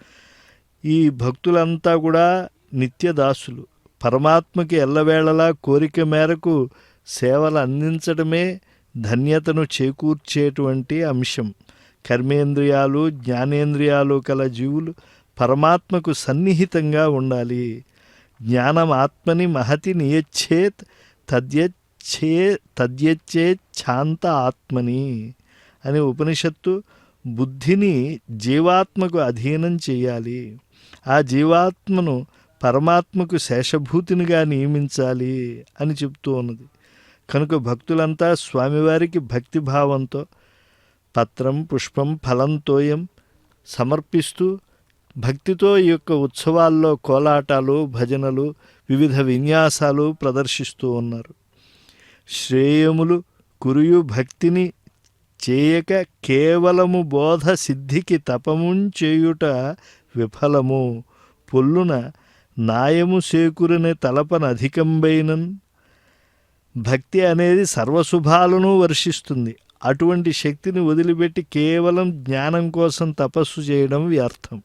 ఈ భక్తులంతా కూడా నిత్యదాసులు. పరమాత్మకి ఎల్లవేళలా కోరిక మేరకు సేవలు అందించడమే ధన్యతను చేకూర్చేటువంటి అంశం. కర్మేంద్రియాలు జ్ఞానేంద్రియాలు కల జీవులు పరమాత్మకు సన్నిహితంగా ఉండాలి. జ్ఞానం ఆత్మని మహతి నియచ్చేత్ తద్యచ్చేత్ శాంత ఆత్మని అని ఉపనిషత్తు బుద్ధిని జీవాత్మకు అధీనం చేయాలి. ఆ జీవాత్మను పరమాత్మకు శేషభూతినిగా నియమించాలి అని చెప్తూ ఉన్నది. కనుక భక్తులంతా స్వామివారికి భక్తిభావంతో పత్రం పుష్పం ఫలంతోయం సమర్పిస్తూ భక్తితో ఈ యొక్క ఉత్సవాల్లో కోలాటాలు భజనలు వివిధ విన్యాసాలు ప్రదర్శిస్తూ ఉన్నారు. శ్రేయములు కురియు భక్తిని చేయక కేవలము బోధ సిద్ధికి తపముంచేయుట విఫలము పొల్లున నాయము సేకురనే తలపన అధికంబైనన్. భక్తి అనేది సర్వశుభాలను వర్షిస్తుంది. అటువంటి శక్తిని వదిలిపెట్టి కేవలం జ్ఞానం కోసం తపస్సు చేయడం వ్యర్థం.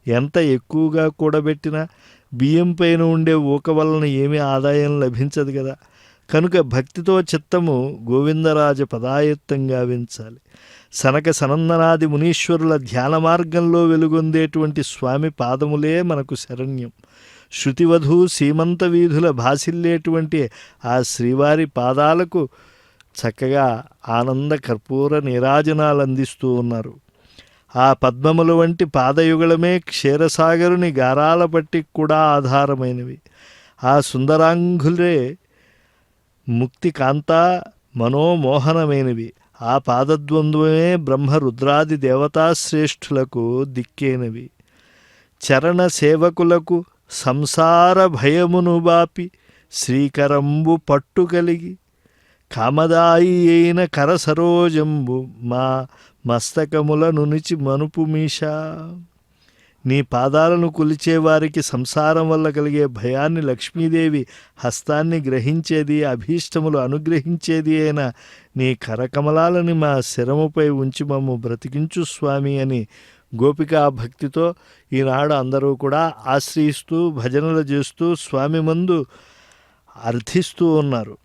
ఎంత ఎక్కువగా కూడబెట్టినా బియ్యం పైన ఉండే ఊక వలన ఏమీ ఆదాయం లభించదు కదా. కనుక భక్తితో చిత్తము గోవిందరాజ పదాయత్తం గావించాలి. సనక సనందనాది మునీశ్వరుల ధ్యాన మార్గంలో వెలుగొందేటువంటి స్వామి పాదములే మనకు శరణ్యం. శృతివధూ సీమంత వీధుల భాసిల్లేటువంటి ఆ శ్రీవారి పాదాలకు చక్కగా ఆనంద కర్పూర నీరాజనాలు అందిస్తూ ఉన్నారు. ఆ పద్మముల వంటి పాదయుగళమే క్షీరసాగరుని గారాల పట్టికి కూడా ఆధారమైనవి. ఆ సుందరాంగులే ముక్తి కాంత మనోమోహనమైనవి. ఆ పాదద్వంద్వమే బ్రహ్మ రుద్రాది దేవతాశ్రేష్ఠులకు దిక్కేనవి. చరణ సేవకులకు సంసార భయమును బాపి శ్రీకరంబు పట్టు కలిగి కామదాయి అయిన కరసరోజంబు మా మస్తకముల నునిచి మనుపు మీషా. నీ పాదాలను కొలిచేవారికి సంసారం వల్ల కలిగే భయాన్ని లక్ష్మీదేవి హస్తాన్ని గ్రహించేది, అభీష్టములు అనుగ్రహించేది అయిన నీ కరకమలాలని మా శిరముపై ఉంచి మమ్ము బ్రతికించు స్వామి అని గోపికా భక్తితో ఈనాడు అందరూ కూడా ఆశ్రయిస్తూ భజనలు చేస్తూ స్వామి ముందు అర్థిస్తూ ఉన్నారు.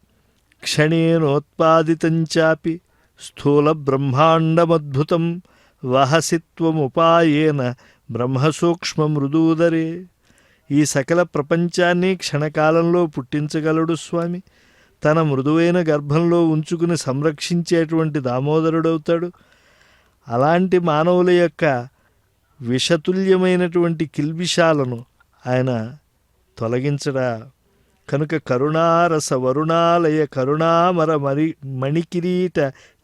క్షణేనోత్పాదితంచాపి స్థూల బ్రహ్మాండమద్భుతం వహసిత్వముపాయేన బ్రహ్మసూక్ష్మ మృదూదరే. ఈ సకల ప్రపంచాన్ని క్షణకాలంలో పుట్టించగలడు స్వామి. తన మృదువైన గర్భంలో ఉంచుకుని సంరక్షించేటువంటి దామోదరుడవుతాడు. అలాంటి మానవుల యొక్క విషతుల్యమైనటువంటి కిల్బిషాలను ఆయన తొలగించడా. కనుక కరుణారస వరుణాలయ కరుణామర మణికిరీట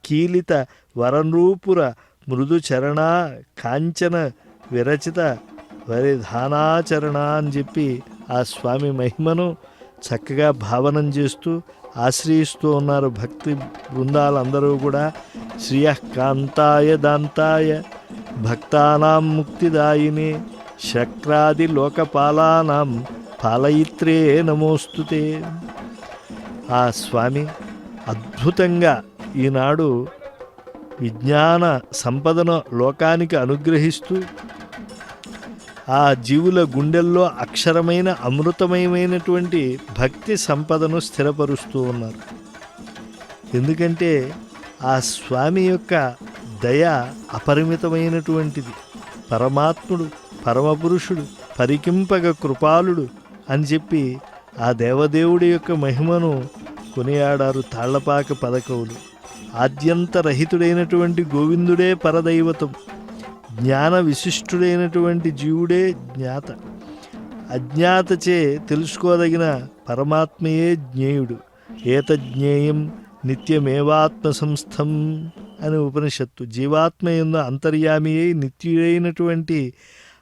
కీలిత వరనూపుర మృదు చరణ కాంచన విరచిత వరిధానాచరణ అని చెప్పి ఆ స్వామి మహిమను చక్కగా భావనం చేస్తూ ఆశ్రయిస్తూ ఉన్నారు భక్తి బృందాలందరూ కూడా. శ్రియకాంతాయ దాంతాయ భక్తానాం ముక్తిదాయినే శక్రాది లోకపాలానాం పాలయిత్రే నమోస్తుతే. ఆ స్వామి అద్భుతంగా ఈనాడు విజ్ఞాన సంపదను లోకానికి అనుగ్రహిస్తూ ఆ జీవుల గుండెల్లో అక్షరమైన అమృతమయమైనటువంటి భక్తి సంపదను స్థిరపరుస్తూ ఉన్నారు. ఎందుకంటే ఆ స్వామి యొక్క దయ అపరిమితమైనటువంటిది. పరమాత్ముడు పరమపురుషుడు పరికింపగ కృపాలుడు అని చెప్పి ఆ దేవదేవుడి యొక్క మహిమను కొనియాడారు తాళ్లపాక పదకవులు. ఆద్యంతరహితుడైనటువంటి గోవిందుడే పరదైవతం. జ్ఞాన విశిష్టుడైనటువంటి జీవుడే జ్ఞాత. అజ్ఞాతచే తెలుసుకోదగిన పరమాత్మయే జ్ఞేయుడు. ఏతజ్ఞేయం నిత్యమేవాత్మ సంస్థం అని ఉపనిషత్తు. జీవాత్మయందు అంతర్యామి అయి నిత్యుడైనటువంటి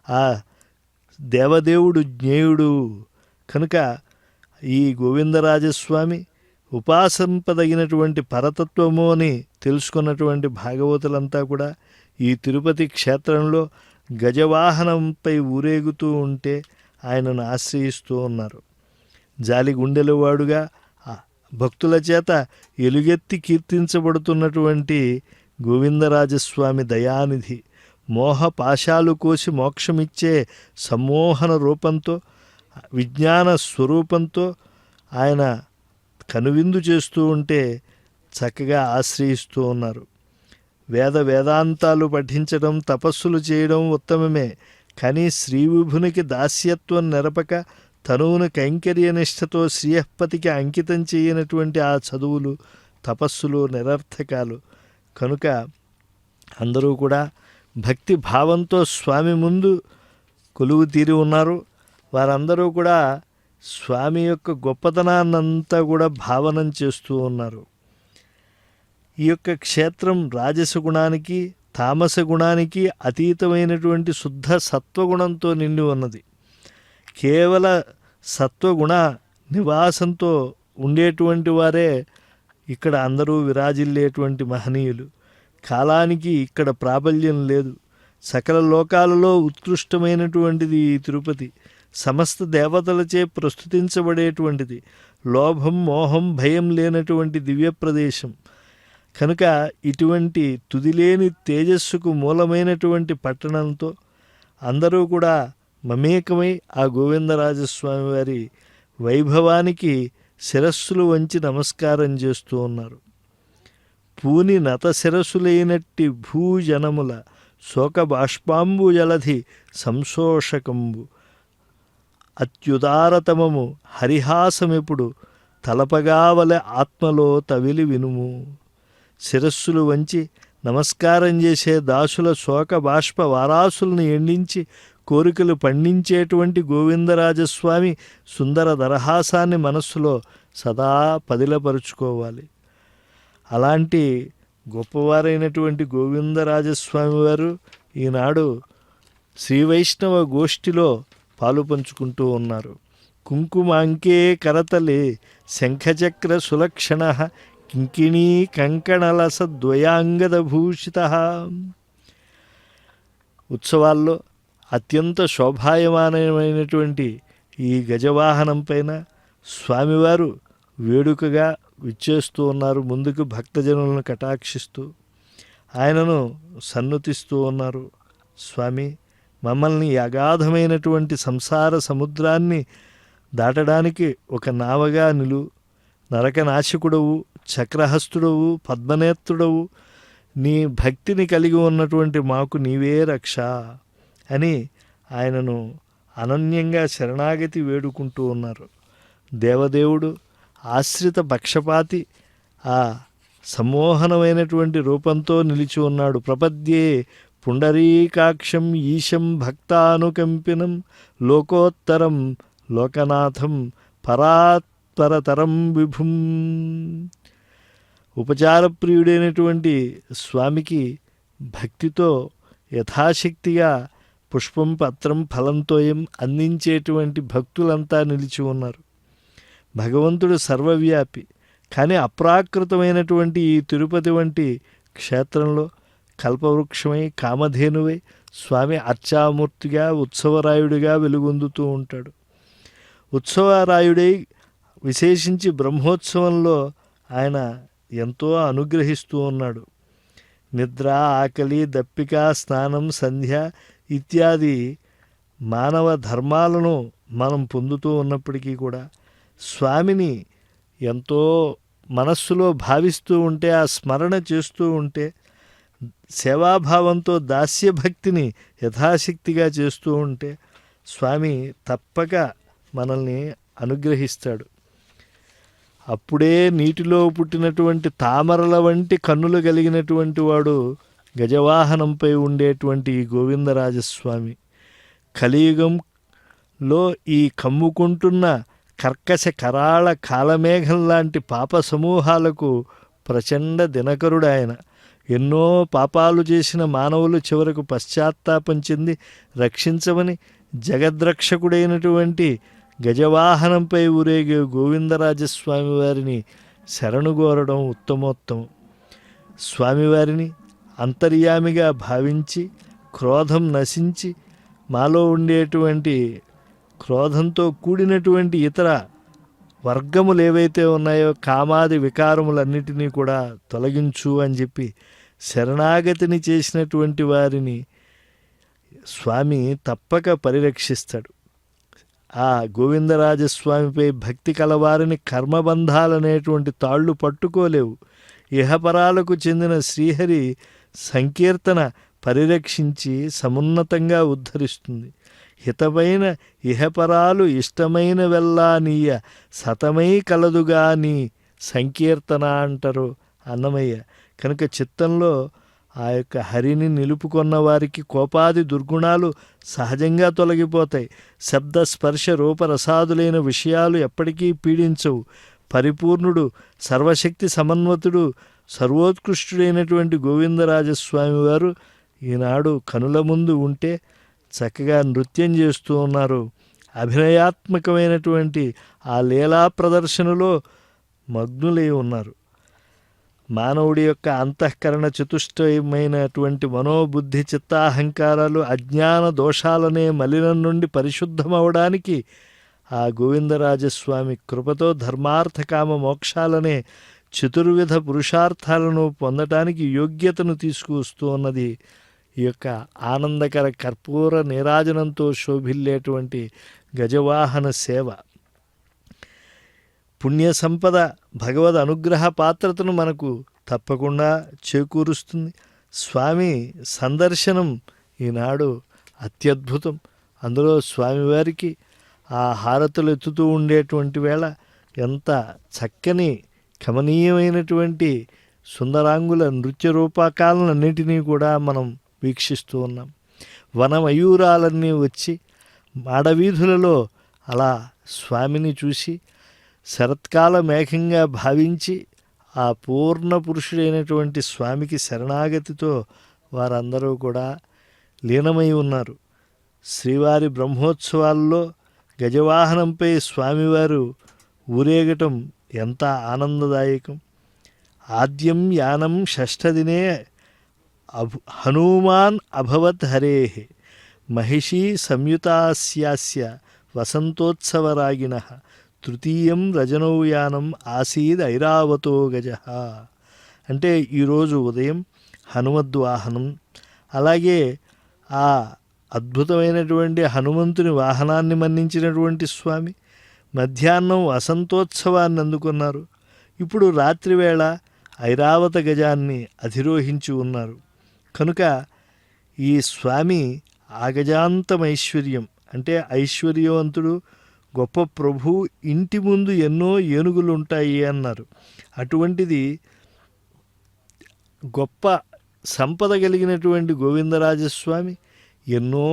ఆ దేవదేవుడు జ్ఞేయుడు. కనుక ఈ గోవిందరాజస్వామి ఉపాసింపదగినటువంటి పరతత్వము అని తెలుసుకున్నటువంటి భాగవతులంతా కూడా ఈ తిరుపతి క్షేత్రంలో గజవాహనంపై ఊరేగుతూ ఉంటే ఆయనను ఆశ్రయిస్తూ ఉన్నారు. జాలి గుండెలవాడుగా భక్తుల చేత ఎలుగెత్తి కీర్తించబడుతున్నటువంటి గోవిందరాజస్వామి దయానిధి మోహ పాశాలు కోసి మోక్షమిచ్చే సమ్మోహన రూపంతో విజ్ఞాన స్వరూపంతో ఆయన కనువిందు చేస్తూ ఉంటే చక్కగా ఆశ్రయిస్తూ ఉన్నారు. వేదాంతాలు పఠించడం తపస్సులు చేయడం ఉత్తమమే, కానీ శ్రీవిభునికి దాస్యత్వం నెరపక తనువును కైంకర్య నిష్ఠతో శ్రీయపతికి అంకితం చేయనటువంటి ఆ చదువులు తపస్సులు నిరర్థకాలు. కనుక అందరూ కూడా భక్తి భావంతో స్వామి ముందు కొలువు తీరి ఉన్నారు. వారందరూ కూడా స్వామి యొక్క గొప్పతనాన్నంతా కూడా భావనం చేస్తూ ఉన్నారు. ఈ యొక్క క్షేత్రం రాజస గుణానికి తామస గుణానికి అతీతమైనటువంటి శుద్ధ సత్వగుణంతో నిండి ఉన్నది. కేవల సత్వగుణ నివాసంతో ఉండేటువంటి వారే ఇక్కడ అందరూ విరాజిల్లేటువంటి మహనీయులు. కాలానికి ఇక్కడ ప్రాబల్యం లేదు. సకల లోకాలలో ఉత్కృష్టమైనటువంటిది ఈ తిరుపతి. సమస్త దేవతలచే ప్రస్తుతించబడేటువంటిది. లోభం మోహం భయం లేనటువంటి దివ్య ప్రదేశం. కనుక ఇటువంటి తుదిలేని తేజస్సుకు మూలమైనటువంటి పట్టణంతో అందరూ కూడా మమేకమై ఆ గోవిందరాజస్వామి వారి వైభవానికి శిరస్సులు వంచి నమస్కారం చేస్తూ ఉన్నారు. పూని నత శిరస్సులైనట్టి భూజనముల శోక బాష్పాంబు జలధి సంశోషకంబు అత్యుదారతమము హరిహాసమెప్పుడు తలపగావల ఆత్మలో తవిలి వినుము. శిరస్సులు వంచి నమస్కారం చేసే దాసుల శోక బాష్ప వారాసులను ఎండించి కోరికలు పండించేటువంటి గోవిందరాజస్వామి సుందర దరహాసాన్ని మనస్సులో సదా పదిలపరుచుకోవాలి. అలాంటి గొప్పవారైనటువంటి గోవిందరాజస్వామి వారు ఈనాడు శ్రీవైష్ణవ గోష్ఠిలో పాలు పంచుకుంటూ ఉన్నారు. కుంకుమాంకే కరతలే శంఖచక్ర సులక్షణ కింకిణీ కంకణలస ద్వయాంగదభూషిత. ఉత్సవాల్లో అత్యంత శోభాయమానమైనటువంటి ఈ గజవాహనం పైన స్వామివారు వేడుకగా విచ్చేస్తూ ఉన్నారు. ముందుకు భక్తజనులను కటాక్షిస్తూ ఆయనను సన్నుతిస్తూ ఉన్నారు. స్వామి, మమ్మల్ని ఈ అగాధమైనటువంటి సంసార సముద్రాన్ని దాటడానికి ఒక నావగా నిలు. నరకనాశకుడవు, చక్రహస్తుడవు, పద్మనేత్రుడవు, నీ భక్తిని కలిగి ఉన్నటువంటి మాకు నీవే రక్ష అని ఆయనను అనన్యంగా శరణాగతి వేడుకుంటూ ఉన్నారు. దేవదేవుడు ఆశ్రిత పక్షపాతి ఆ సమ్మోహనమైనటువంటి రూపంతో నిలిచి ఉన్నాడు. ప్రపద్యే పుండరీకాక్షం ఈశం భక్తానుకంపినం లోకోత్తరం లోకనాథం పరాత్పరతరం విభుం. ఉపచారప్రియుడైనటువంటి స్వామికి భక్తితో యథాశక్తిగా పుష్పం పత్రం ఫలంతోయం అందించేటువంటి భక్తులంతా నిలిచి ఉన్నారు. భగవంతుడు సర్వవ్యాపి, కానీ అప్రాకృతమైనటువంటి ఈ తిరుపతి వంటి క్షేత్రంలో కల్పవృక్షమై కామధేనువై స్వామి అర్చామూర్తిగా ఉత్సవరాయుడిగా వెలుగొందుతూ ఉంటాడు. ఉత్సవరాయుడై విశేషించి బ్రహ్మోత్సవంలో ఆయన ఎంతో అనుగ్రహిస్తూ ఉన్నాడు. నిద్ర, ఆకలి, దప్పిక, స్నానం, సంధ్య ఇత్యాది మానవ ధర్మాలను మనం పొందుతూ ఉన్నప్పటికీ కూడా స్వామిని ఎంతో మనస్సులో భావిస్తూ ఉంటే, ఆ స్మరణ చేస్తూ ఉంటే, సేవాభావంతో దాస్యభక్తిని యథాశక్తిగా చేస్తూ ఉంటే స్వామి తప్పక మనల్ని అనుగ్రహిస్తాడు. అప్పుడే నీటిలో పుట్టినటువంటి తామరల వంటి కన్నులు కలిగినటువంటి వాడు గజవాహనంపై ఉండేటువంటి ఈ గోవిందరాజస్వామి. కలియుగంలో ఈ కమ్ముకుంటున్న కర్కశ కరాళ కాలమేఘం లాంటి పాప సమూహాలకు ప్రచండ దినకరుడు ఆయన. ఎన్నో పాపాలు చేసిన మానవులు చివరకు పశ్చాత్తాపం చెంది రక్షించమని జగద్రక్షకుడైనటువంటి గజవాహనంపై ఊరేగే గోవిందరాజస్వామి వారిని శరణుగోరడం ఉత్తమోత్తమం. స్వామివారిని అంతర్యామిగా భావించి క్రోధం నశించి మాలో ఉండేటువంటి క్రోధంతో కూడినటువంటి ఇతర వర్గములు ఏవైతే ఉన్నాయో కామాది వికారములన్నిటినీ కూడా తొలగించు అని చెప్పి శరణాగతిని చేసినటువంటి వారిని స్వామి తప్పక పరిరక్షిస్తాడు. ఆ గోవిందరాజస్వామిపై భక్తి కలవారిని కర్మబంధాలనేటువంటి తాళ్ళు పట్టుకోలేవు. ఇహపరాలకు చెందిన శ్రీహరి సంకీర్తన పరిరక్షించి సమున్నతంగా ఉద్ధరిస్తుంది. హితమైన ఇహపరాలు ఇష్టమైన వెల్లానీయ సతమై కలదుగా నీ సంకీర్తన అంటారు అన్నమయ్య. కనుక చిత్తంలో ఆ యొక్క హరిని నిలుపుకొన్న వారికి కోపాది దుర్గుణాలు సహజంగా తొలగిపోతాయి. శబ్ద స్పర్శ రూపరసాదులైన విషయాలు ఎప్పటికీ పీడించవు. పరిపూర్ణుడు, సర్వశక్తి సమన్వతుడు, సర్వోత్కృష్టుడైనటువంటి గోవిందరాజస్వామి వారు ఈనాడు కనుల ముందు ఉంటే చక్కగా నృత్యం చేస్తూ ఉన్నారు. అభినయాత్మకమైనటువంటి ఆ లీలా ప్రదర్శనలో మగ్నులై ఉన్నారు. మానవుడి యొక్క అంతఃకరణ చతుష్టయమైనటువంటి మనోబుద్ధి చిత్తాహంకారాలు అజ్ఞాన దోషాలనే మలినం నుండి పరిశుద్ధమవడానికి ఆ గోవిందరాజస్వామి కృపతో ధర్మార్థకామ మోక్షాలనే చతుర్విధ పురుషార్థాలను పొందటానికి యోగ్యతను తీసుకువస్తూ ఉన్నది ఈ యొక్క ఆనందకర కర్పూర నీరాజనంతో శోభిల్లేటువంటి గజవాహన సేవ. పుణ్య సంపద భగవద్ అనుగ్రహ పాత్రతను మనకు తప్పకుండా చేకూరుస్తుంది. స్వామి సందర్శనం ఈనాడు అత్యద్భుతం. అందులో స్వామివారికి ఆ హారతులు ఎత్తుతూ ఉండేటువంటి వేళ ఎంత చక్కని కమనీయమైనటువంటి సుందరాంగుల నృత్య రూపకాలన్నింటినీ కూడా మనం వీక్షిస్తూ ఉన్నాం. వనమయూరాలన్నీ వచ్చి మాడవీధులలో అలా స్వామిని చూసి శరత్కాల మేఘంగా భావించి ఆ పూర్ణ పురుషుడైనటువంటి స్వామికి శరణాగతితో వారందరూ కూడా లీనమై ఉన్నారు. శ్రీవారి బ్రహ్మోత్సవాల్లో గజవాహనంపై స్వామివారు ఊరేగటం ఎంత ఆనందదాయకం. ఆద్యం యానం షష్ఠదినే హనుమాన్ అభవత్ హరే మహిషీ సంయుతాస్యాస్య వసంతోత్సవరాగిణ తృతీయం రజనౌయానం ఆసీద్ ఐరావతో గజ. అంటే ఈరోజు ఉదయం హనుమద్వాహనం, అలాగే ఆ అద్భుతమైనటువంటి హనుమంతుని వాహనాన్ని మన్నించినటువంటి స్వామి మధ్యాహ్నం వసంతోత్సవాన్ని అందుకున్నారు. ఇప్పుడు రాత్రివేళ ఐరావత గజాన్ని అధిరోహించి ఉన్నారు. కనుక ఈ స్వామి ఆగజాంతమైశ్వర్యం అంటే ఐశ్వర్యవంతుడు, గొప్ప ప్రభు. ఇంటి ముందు ఎన్నో ఏనుగులు ఉంటాయి అన్నారు. అటువంటిది గొప్ప సంపద కలిగినటువంటి గోవిందరాజస్వామి ఎన్నో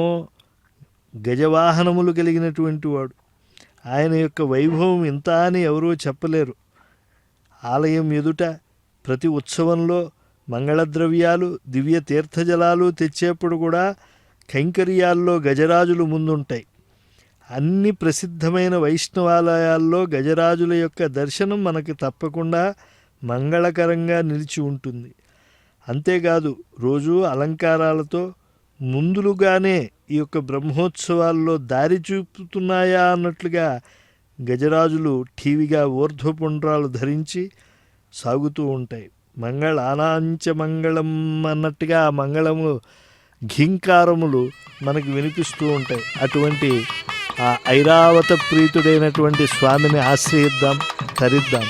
గజవాహనములు కలిగినటువంటి వాడు. ఆయన యొక్క వైభవం ఇంత అని ఎవరూ చెప్పలేరు. ఆలయం ఎదుట ప్రతి ఉత్సవంలో మంగళద్రవ్యాలు, దివ్య తీర్థజలాలు తెచ్చేప్పుడు కూడా కైంకర్యాల్లో గజరాజులు ముందుంటాయి. అన్ని ప్రసిద్ధమైన వైష్ణవాలయాల్లో గజరాజుల యొక్క దర్శనం మనకి తప్పకుండా మంగళకరంగా నిలిచి ఉంటుంది. అంతేకాదు రోజు అలంకారాలతో ముందులుగానే ఈ యొక్క బ్రహ్మోత్సవాల్లో దారి చూపుతున్నాయా అన్నట్లుగా గజరాజులు ఠీవిగా ఊర్ధ్వపుండ్రాలు ధరించి సాగుతూ ఉంటాయి. మంగళానాంచ మంగళం అన్నట్టుగా ఆ మంగళము ఘీంకారములు మనకు వినిపిస్తూ ఉంటాయి. అటువంటి ఆ ఐరావత ప్రీతుడైనటువంటి స్వామిని ఆశ్రయిద్దాం, తరిద్దాం.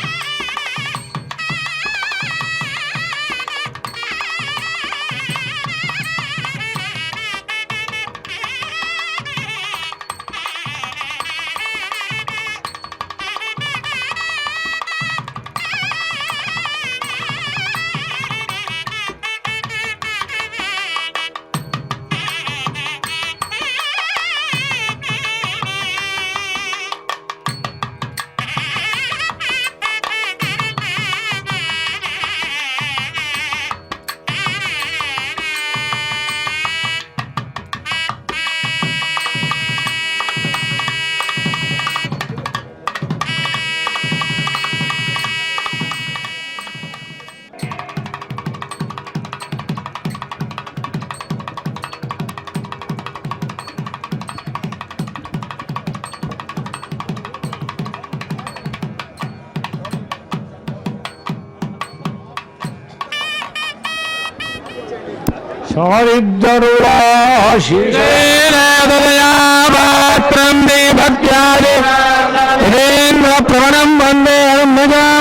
ప్రవణం వందే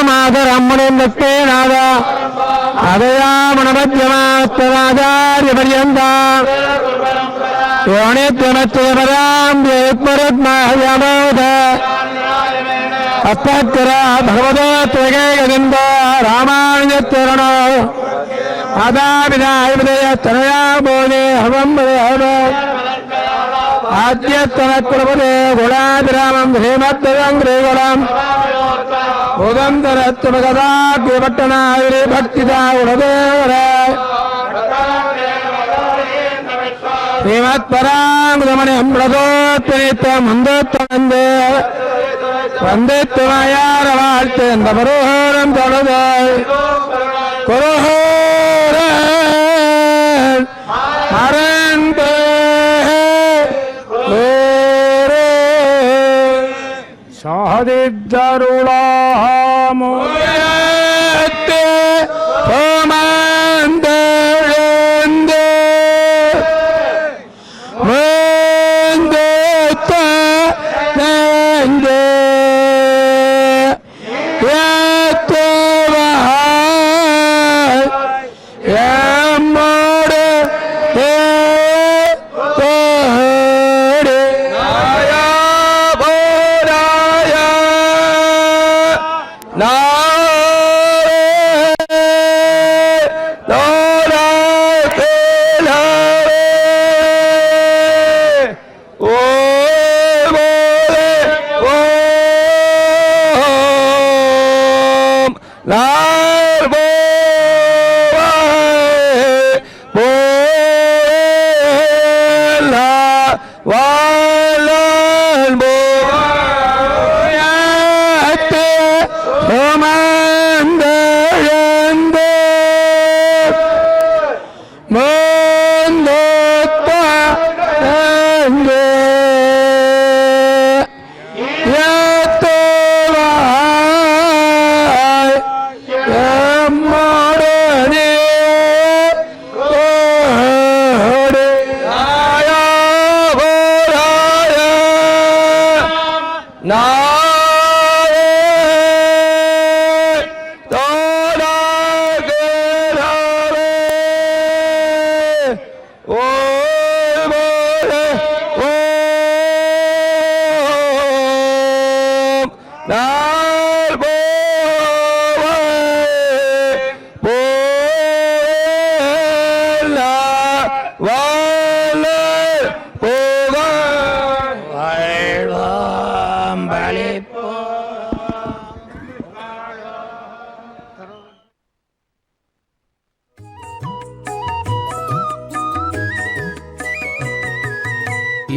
మాధరమ్మణి నృత్యేనాద అదయామణమధ్యమాత్మరాచార్య పర్యంత యోనిత్యమత్యపరాంబోధ అస్తర భగవదోత్వగేగవింద రామానుజత్వరణ ఆదావిదాయతనయా బోధే హవం ఆద్యత్వనత్వపదే గుణాభిరామం శ్రీమద్వేగుణం ఉదంతరత్వగదాగ్యపట్టణావిరే భక్తిదా గుణదేవర శ్రీమత్పరాంగమణి అమృతోత్వనిత్యమందోత్వందే వందిత్వమయార వాళ్తేంద పరోహరం తొడదే కురుహోర హరంతే సాధిద్దరుళామోయతే హోమందళందే మందత నందే యతవహ యమ్మోడే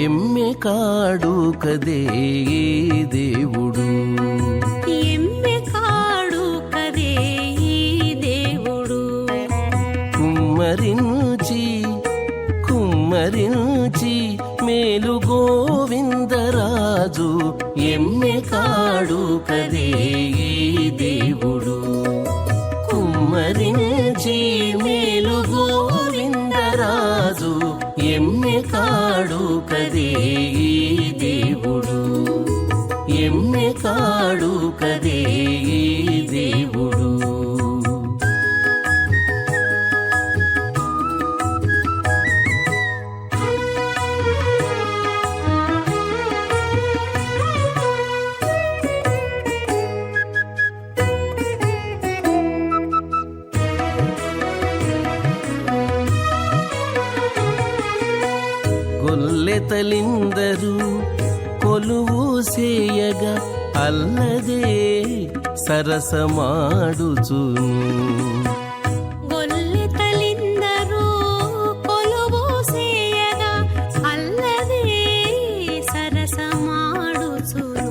ఎమ్మె కాడు కదే దేవుడు ఎమ్మె కాడు కదే ఈ దేవుడు కుమ్మరించి కుమ్మరించి మేలు గోవిందరాజు ఎమ్మె కాడు కదే ఈ దేవుడు కుమ్మరించి మేలు గోవిందరాజు ఎమ్మె కాడు కదే ఈ దేవుడు ఎమ్మె కాడు కదే ఈ దేవుడు గొల్లెతలిందరు కొలువు సేయగా అల్లదే సరసమాడుచును గొల్లెతలిందరూ కొలువు సేయగా అల్లదే సరసమాడుచును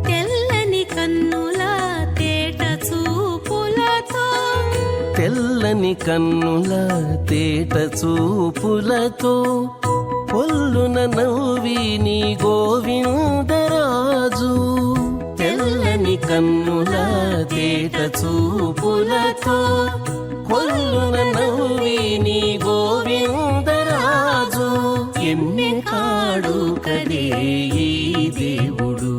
తెల్లని కన్నుల తేట చూపులతో తెల్లని కన్నుల తేట చూపులతో పొల్లున నవ్విని గోవిందరాజు తెల్లని కన్నుల చూపులతో కొల్లున నవ్విని గోవిందరాజు ఎమ్మె కాడు కదే ఈ దేవుడు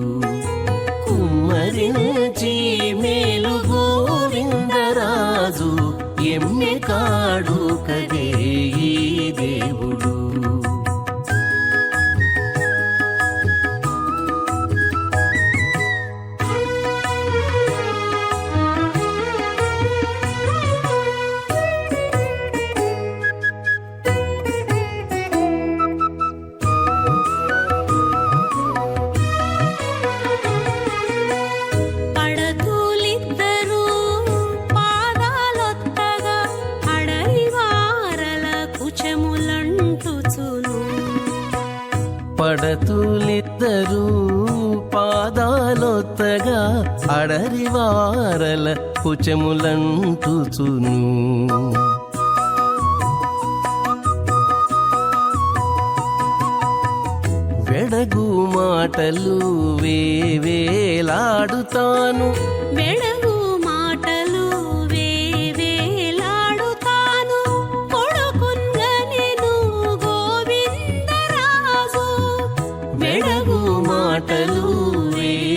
కుమ్మరించి మేలు గోవిందరాజు ఎమ్మె కాడు కదే ఈ దేవుడు. పడతులిద్దరూ పాదాలొత్తగా అడరివారల కుచములంటుచును. పడతులిద్దరూ పాదాలొత్తగా అడరివారల కుచములంటుచును. వెడగు మాటలు వేవేలాడుతాను వెడగు మాటలు వేవేలాడుతాను కొడుకున్నెను గోవిందరాజు. వెడగు మాటలు వేవేలాడుతాను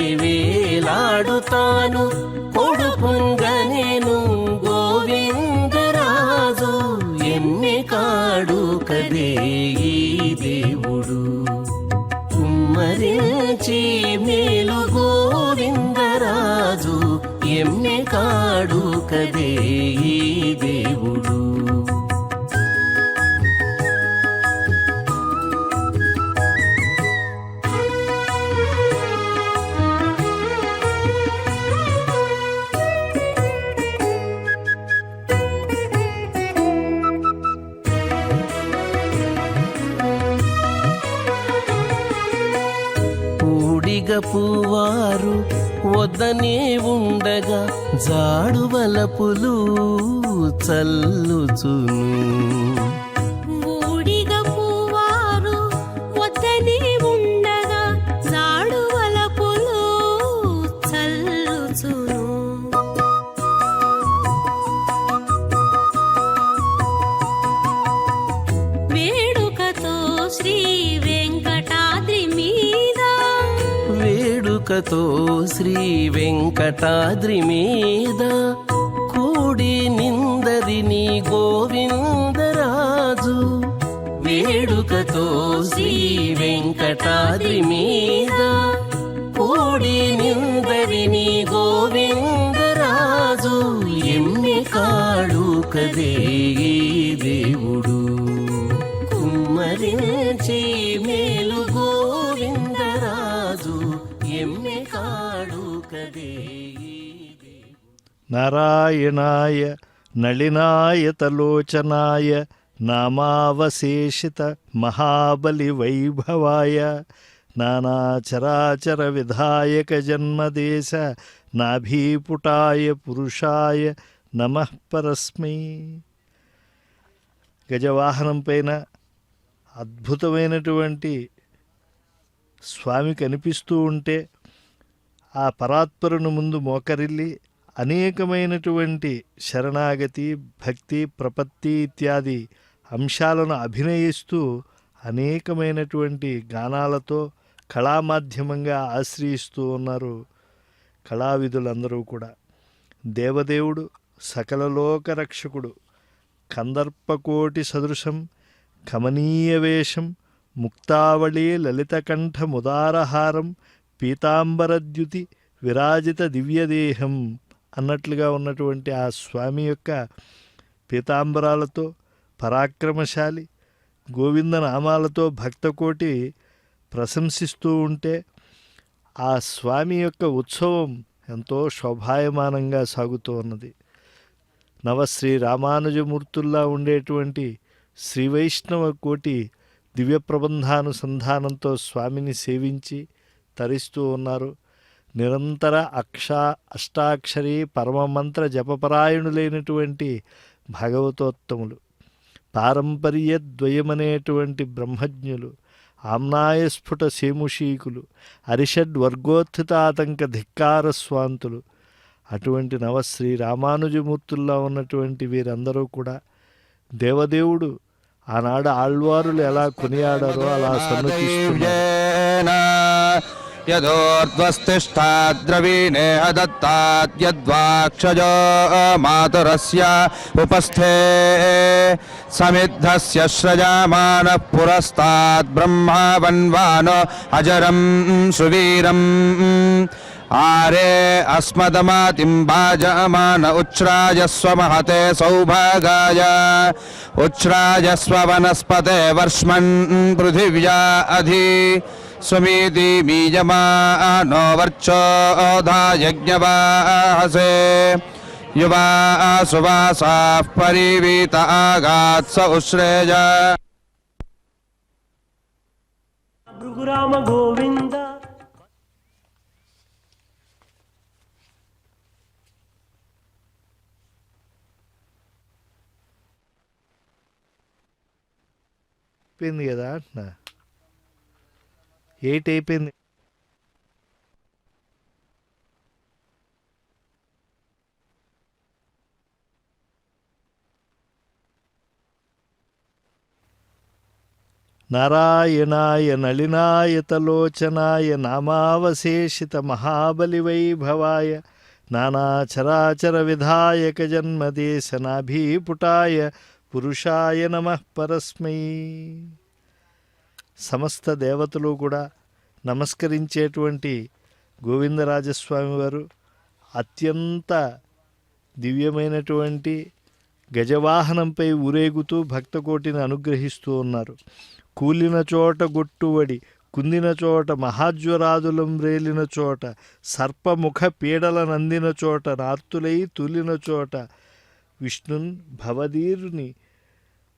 కొడుకుంగనేను గోవిందరాజు ఎమ్మె కాడు కదే ఈ దేవుడు కుమ్మరించి మేలు గోవిందరాజు ఎమ్మె కాడు కదే ఈ దేవుడు. ఊడిగ పువ్వారు వద్దనే ఉండగా జాడువలపులు చల్లుచును. ఊడిగ పువ్వారు వద్దనే ఉండగా జాడువలపులు చల్లుచును. వేడుకతో శ్రీ వెంకటాద్రి మీద వేడుకతో శ్రీ వెంకటాద్రి మీద కూడి నిందరిని గోవిందరాజు వేడుకతో శ్రీ వెంకటాద్రి మీద కూడి నిందరిని గోవిందరాజు ఎమ్మె కాడు కదే ఈ దేవుడు కుమ్మరించి మేలు గోవిందరాజు ఎమ్మె కాడు కదే ఈ దేవుడు. నారాయణాయ నళినాయతలోచనాయ నామావశేషిత మహాబలి వైభవాయ నానాచరాచర విధాయక జన్మదేశ నాభీపుటాయ పురుషాయ నమః పరస్మై. గజవాహనం పైన అద్భుతమైనటువంటి స్వామి కనిపిస్తూ ఉంటే ఆ పరాత్పరుని ముందు మోకరిల్లి అనేకమైనటువంటి శరణాగతి భక్తి ప్రపత్తి ఇత్యాది అంశాలను అభినయిస్తూ అనేకమైనటువంటి గానాలతో కళామాధ్యమంగా ఆశ్రయిస్తూ ఉన్నారు కళావిధులందరూ కూడా. దేవదేవుడు సకల లోకరక్షకుడు కందర్పకోటి సదృశం కమనీయ వేషం ముక్తావళి లలితకంఠ ముదారహారం పీతాంబరద్యుతి విరాజిత దివ్యదేహం అన్నట్లుగా ఉన్నటువంటి ఆ స్వామి యొక్క పీతాంబరాలతో పరాక్రమశాలి గోవింద నామాలతో భక్తకోటి ప్రశంసిస్తూ ఉంటే ఆ స్వామి యొక్క ఉత్సవం ఎంతో శోభాయమానంగా సాగుతూ ఉన్నది. నవశ్రీ రామానుజమూర్తుల్లా ఉండేటువంటి శ్రీ వైష్ణవ కోటి దివ్య ప్రబంధానుసంధానంతో స్వామిని సేవించి తరిస్తూ ఉన్నారు. నిరంతర అష్టాక్షరి పరమమంత్ర జపపరాయణులైనటువంటి భాగవతోత్తములు, పారంపర్యద్వయమనేటువంటి బ్రహ్మజ్ఞులు, ఆమ్నాయస్ఫుట సేముషీకులు, అరిషడ్వర్గోత్థితాతంక ధిక్కార స్వాంతులు, అటువంటి నవశ్రీ రామానుజమూర్తుల్లా ఉన్నటువంటి వీరందరూ కూడా దేవదేవుడు ఆనాడు ఆళ్వారులు ఎలా కొనియాడారో అలా సన్నతిస్తున్నారు. యదోర్ధ్వస్తిష్టాద్రవీణే దత్తాద్యద్వాక్షజో మాతురస్య ఉపస్థే సమిద్ధస్య స్రజామానః పురస్తాద్ బ్రహ్మావన్వానో అజరం సువీరం ఆరే అస్మదమాతిం భాజమాన ఉచ్ఛ్రాజస్వ మహతే సౌభాగాయ ఉచ్ఛ్రాజస్వ వనస్పతే వర్ష్మన్ పృథివ్యా అధి స్వమీతి మీయమానో వర్చోధాయజ్ఞవాహసే యువా సువాసాః పరివీత ఆగాత్స ఉశ్రేయ. భృగురామ గోవింద అయిపోయింది కదా అంటున్నా. 8 అయిపోయింది. నారాయణాయ నళినాయతలోచనాయ నామావశేషిత మహాబలివైభవాయ నానాచరాచర విధాయక జన్మదేశనాభీపుటాయ పురుషాయ నమః పరస్మై. సమస్త దేవతలు కూడా నమస్కరించేటువంటి గోవిందరాజస్వామి వారు అత్యంత దివ్యమైనటువంటి గజవాహనంపై ఊరేగుతూ భక్తకోటిని అనుగ్రహిస్తూ ఉన్నారు. కూలిన చోట గొట్టువడి కుందిన చోట మహాజ్వరాదులం రేలిన చోట సర్పముఖ పీడల నందిన చోట నార్తులై తూలిన చోట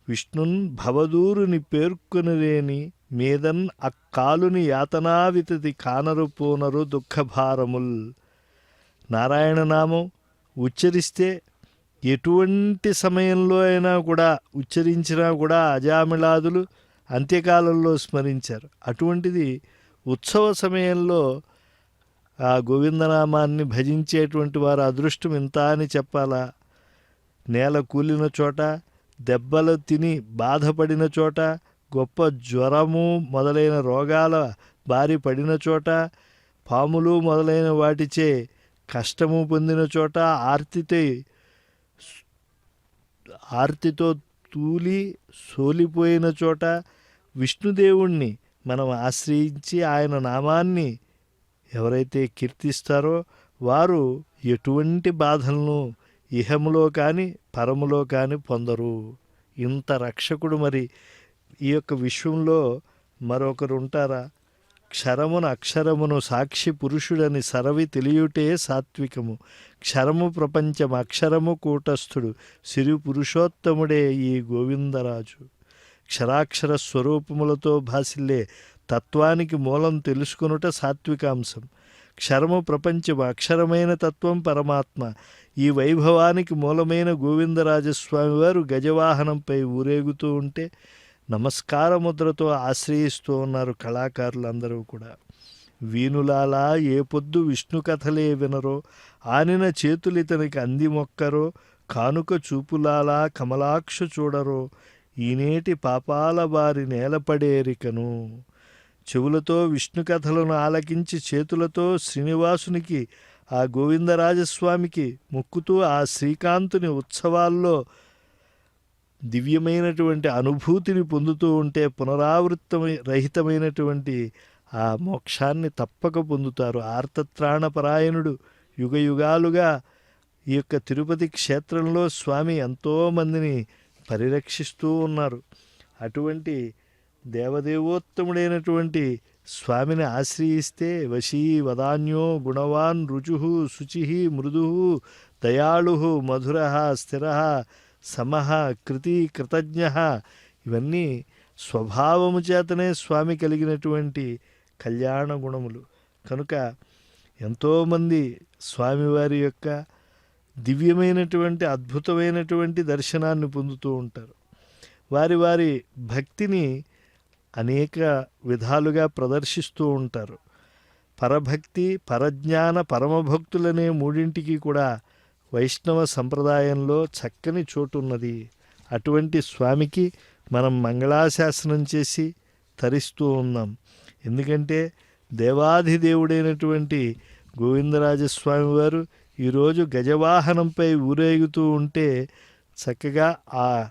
విష్ణున్ భవదూరుని పేర్కొనిరేని మీదన్ అక్కాలుని యాతనావితది కానరు పోనరు దుఃఖభారముల్. నారాయణనామం ఉచ్చరిస్తే ఎటువంటి సమయంలో అయినా కూడా ఉచ్చరించినా కూడా అజామిళాదులు అంత్యకాలంలో స్మరించారు. అటువంటిది ఉత్సవ సమయంలో ఆ గోవిందనామాన్ని భజించేటువంటి వారు అదృష్టం ఇంత అని చెప్పాలా. నేల కూలిన చోట, దెబ్బలు తిని బాధపడిన చోట, గొప్ప జ్వరము మొదలైన రోగాల బారి పడిన చోట, పాములు మొదలైన వాటిచే కష్టము పొందిన చోట, ఆర్తితో తూలి సోలిపోయిన చోట విష్ణుదేవుణ్ణి మనం ఆశ్రయించి ఆయన నామాన్ని ఎవరైతే కీర్తిస్తారో వారు ఎటువంటి బాధలను ఇహములో కానీ పరములో కానీ పొందరు. ఇంత రక్షకుడు మరి ఈ యొక్క విశ్వంలో మరొకరు ఉంటారా? క్షరమును అక్షరమును సాక్షి పురుషుడని సరవి తెలియుటే సాత్వికము. క్షరము ప్రపంచం అక్షరము కూటస్థుడు సిరి పురుషోత్తముడే ఈ గోవిందరాజు. క్షరాక్షర స్వరూపములతో భాసిల్లే తత్వానికి మూలం తెలుసుకొనుట సాత్వికాంశం. క్షరము ప్రపంచం అక్షరమైన తత్వం పరమాత్మ. ఈ వైభవానికి మూలమైన గోవిందరాజస్వామి వారు గజవాహనంపై ఊరేగుతూ ఉంటే నమస్కార ముద్రతో ఆశ్రయిస్తూ ఉన్నారు కళాకారులందరూ కూడా. వీనులాలా ఏ పొద్దు విష్ణు కథలే వినరో, ఆనిన చేతులితనికి అంది మొక్కరో, కానుక చూపులాలా కమలాక్ష చూడరో, ఈనేటి పాపాల బారి నేలపడేరికను. చెవులతో విష్ణు కథలను ఆలకించి చేతులతో శ్రీనివాసునికి ఆ గోవిందరాజస్వామికి మొక్కుతూ ఆ శ్రీకాంతుని ఉత్సవాల్లో దివ్యమైనటువంటి అనుభూతిని పొందుతూ ఉంటే రహితమైనటువంటి ఆ మోక్షాన్ని తప్పక పొందుతారు. ఆర్తత్రాణపరాయణుడు యుగయుగాలుగా ఈ యొక్క తిరుపతి క్షేత్రంలో స్వామి ఎంతోమందిని పరిరక్షిస్తూ ఉన్నారు. అటువంటి దేవదేవోత్తముడైనటువంటి స్వామిని ఆశ్రయిస్తే వశీ వదాన్యో గుణవాన్ రుచు శుచి మృదు దయాళు మధుర స్థిర సమః కృతి కృతజ్ఞ ఇవన్నీ స్వభావము చేతనే స్వామి కలిగినటువంటి కళ్యాణ గుణములు. కనుక ఎంతోమంది స్వామివారి యొక్క దివ్యమైనటువంటి అద్భుతమైనటువంటి దర్శనాన్ని పొందుతూ ఉంటారు. వారి వారి భక్తిని అనేక విధాలుగా ప్రదర్శిస్తూ ఉంటారు. పరభక్తి, పరజ్ఞాన, పరమభక్తులనే మూడింటికి కూడా వైష్ణవ సంప్రదాయంలో చక్కని చోటు ఉన్నది. అటువంటి స్వామికి మనం మంగళాశాసనం చేసి తరిస్తూ ఉన్నాం. ఎందుకంటే దేవాధిదేవుడైనటువంటి గోవిందరాజస్వామి వారు ఈరోజు గజవాహనంపై ఊరేగుతూ ఉంటే చక్కగా ఆ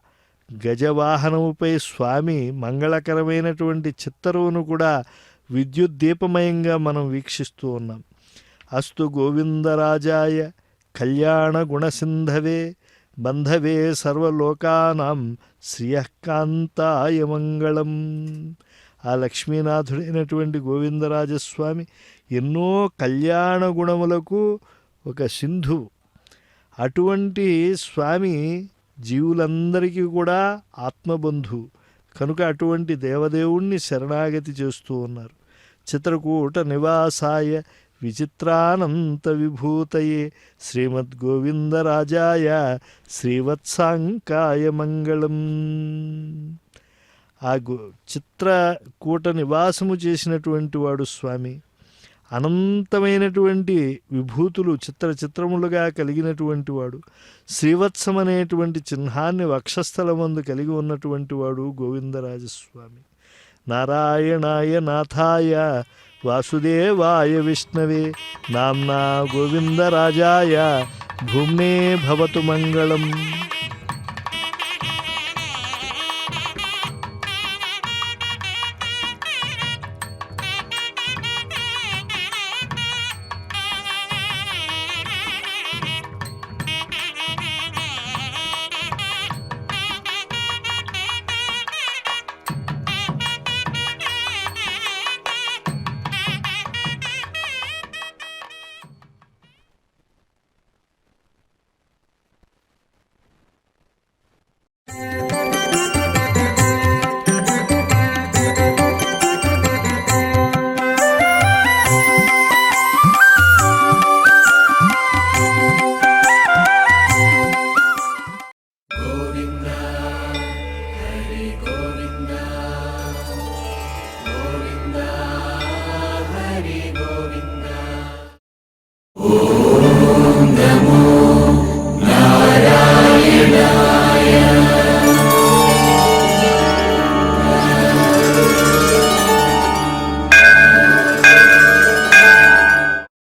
గజవాహనముపై స్వామి మంగళకరమైనటువంటి చిత్తరువును కూడా విద్యుత్ దీపమయంగా మనం వీక్షిస్తూ ఉన్నాం. అస్తు గోవిందరాజాయ కళ్యాణ గుణసింధవే బంధవే సర్వలోకానాం శ్రియకాంతాయ మంగళం. ఆ లక్ష్మీనాథుడైనటువంటి గోవిందరాజస్వామి ఎన్నో కళ్యాణ గుణములకు ఒక సింధువు. అటువంటి స్వామి జీవులందరికీ కూడా ఆత్మబంధువు కనుక అటువంటి దేవదేవుణ్ణి శరణాగతి చేస్తూ ఉన్నారు. చిత్రకూట నివాసాయ విచిత్రానంత విభూతయే శ్రీమద్గోవిందరాజాయ శ్రీవత్సాంకాయ మంగళం. ఆ చిత్రకూట నివాసము చేసినటువంటి వాడు స్వామి. అనంతమైనటువంటి విభూతులు చిత్రములుగా కలిగినటువంటి వాడు. శ్రీవత్సం అనేటువంటి చిహ్నాన్ని వక్షస్థలమందు కలిగి ఉన్నటువంటి వాడు గోవిందరాజస్వామి. నారాయణాయ నాథాయ వాసుదేవాయ విష్ణవే నామ్నా గోవిందరాజాయ భూమ్నే భవతు మంగళం.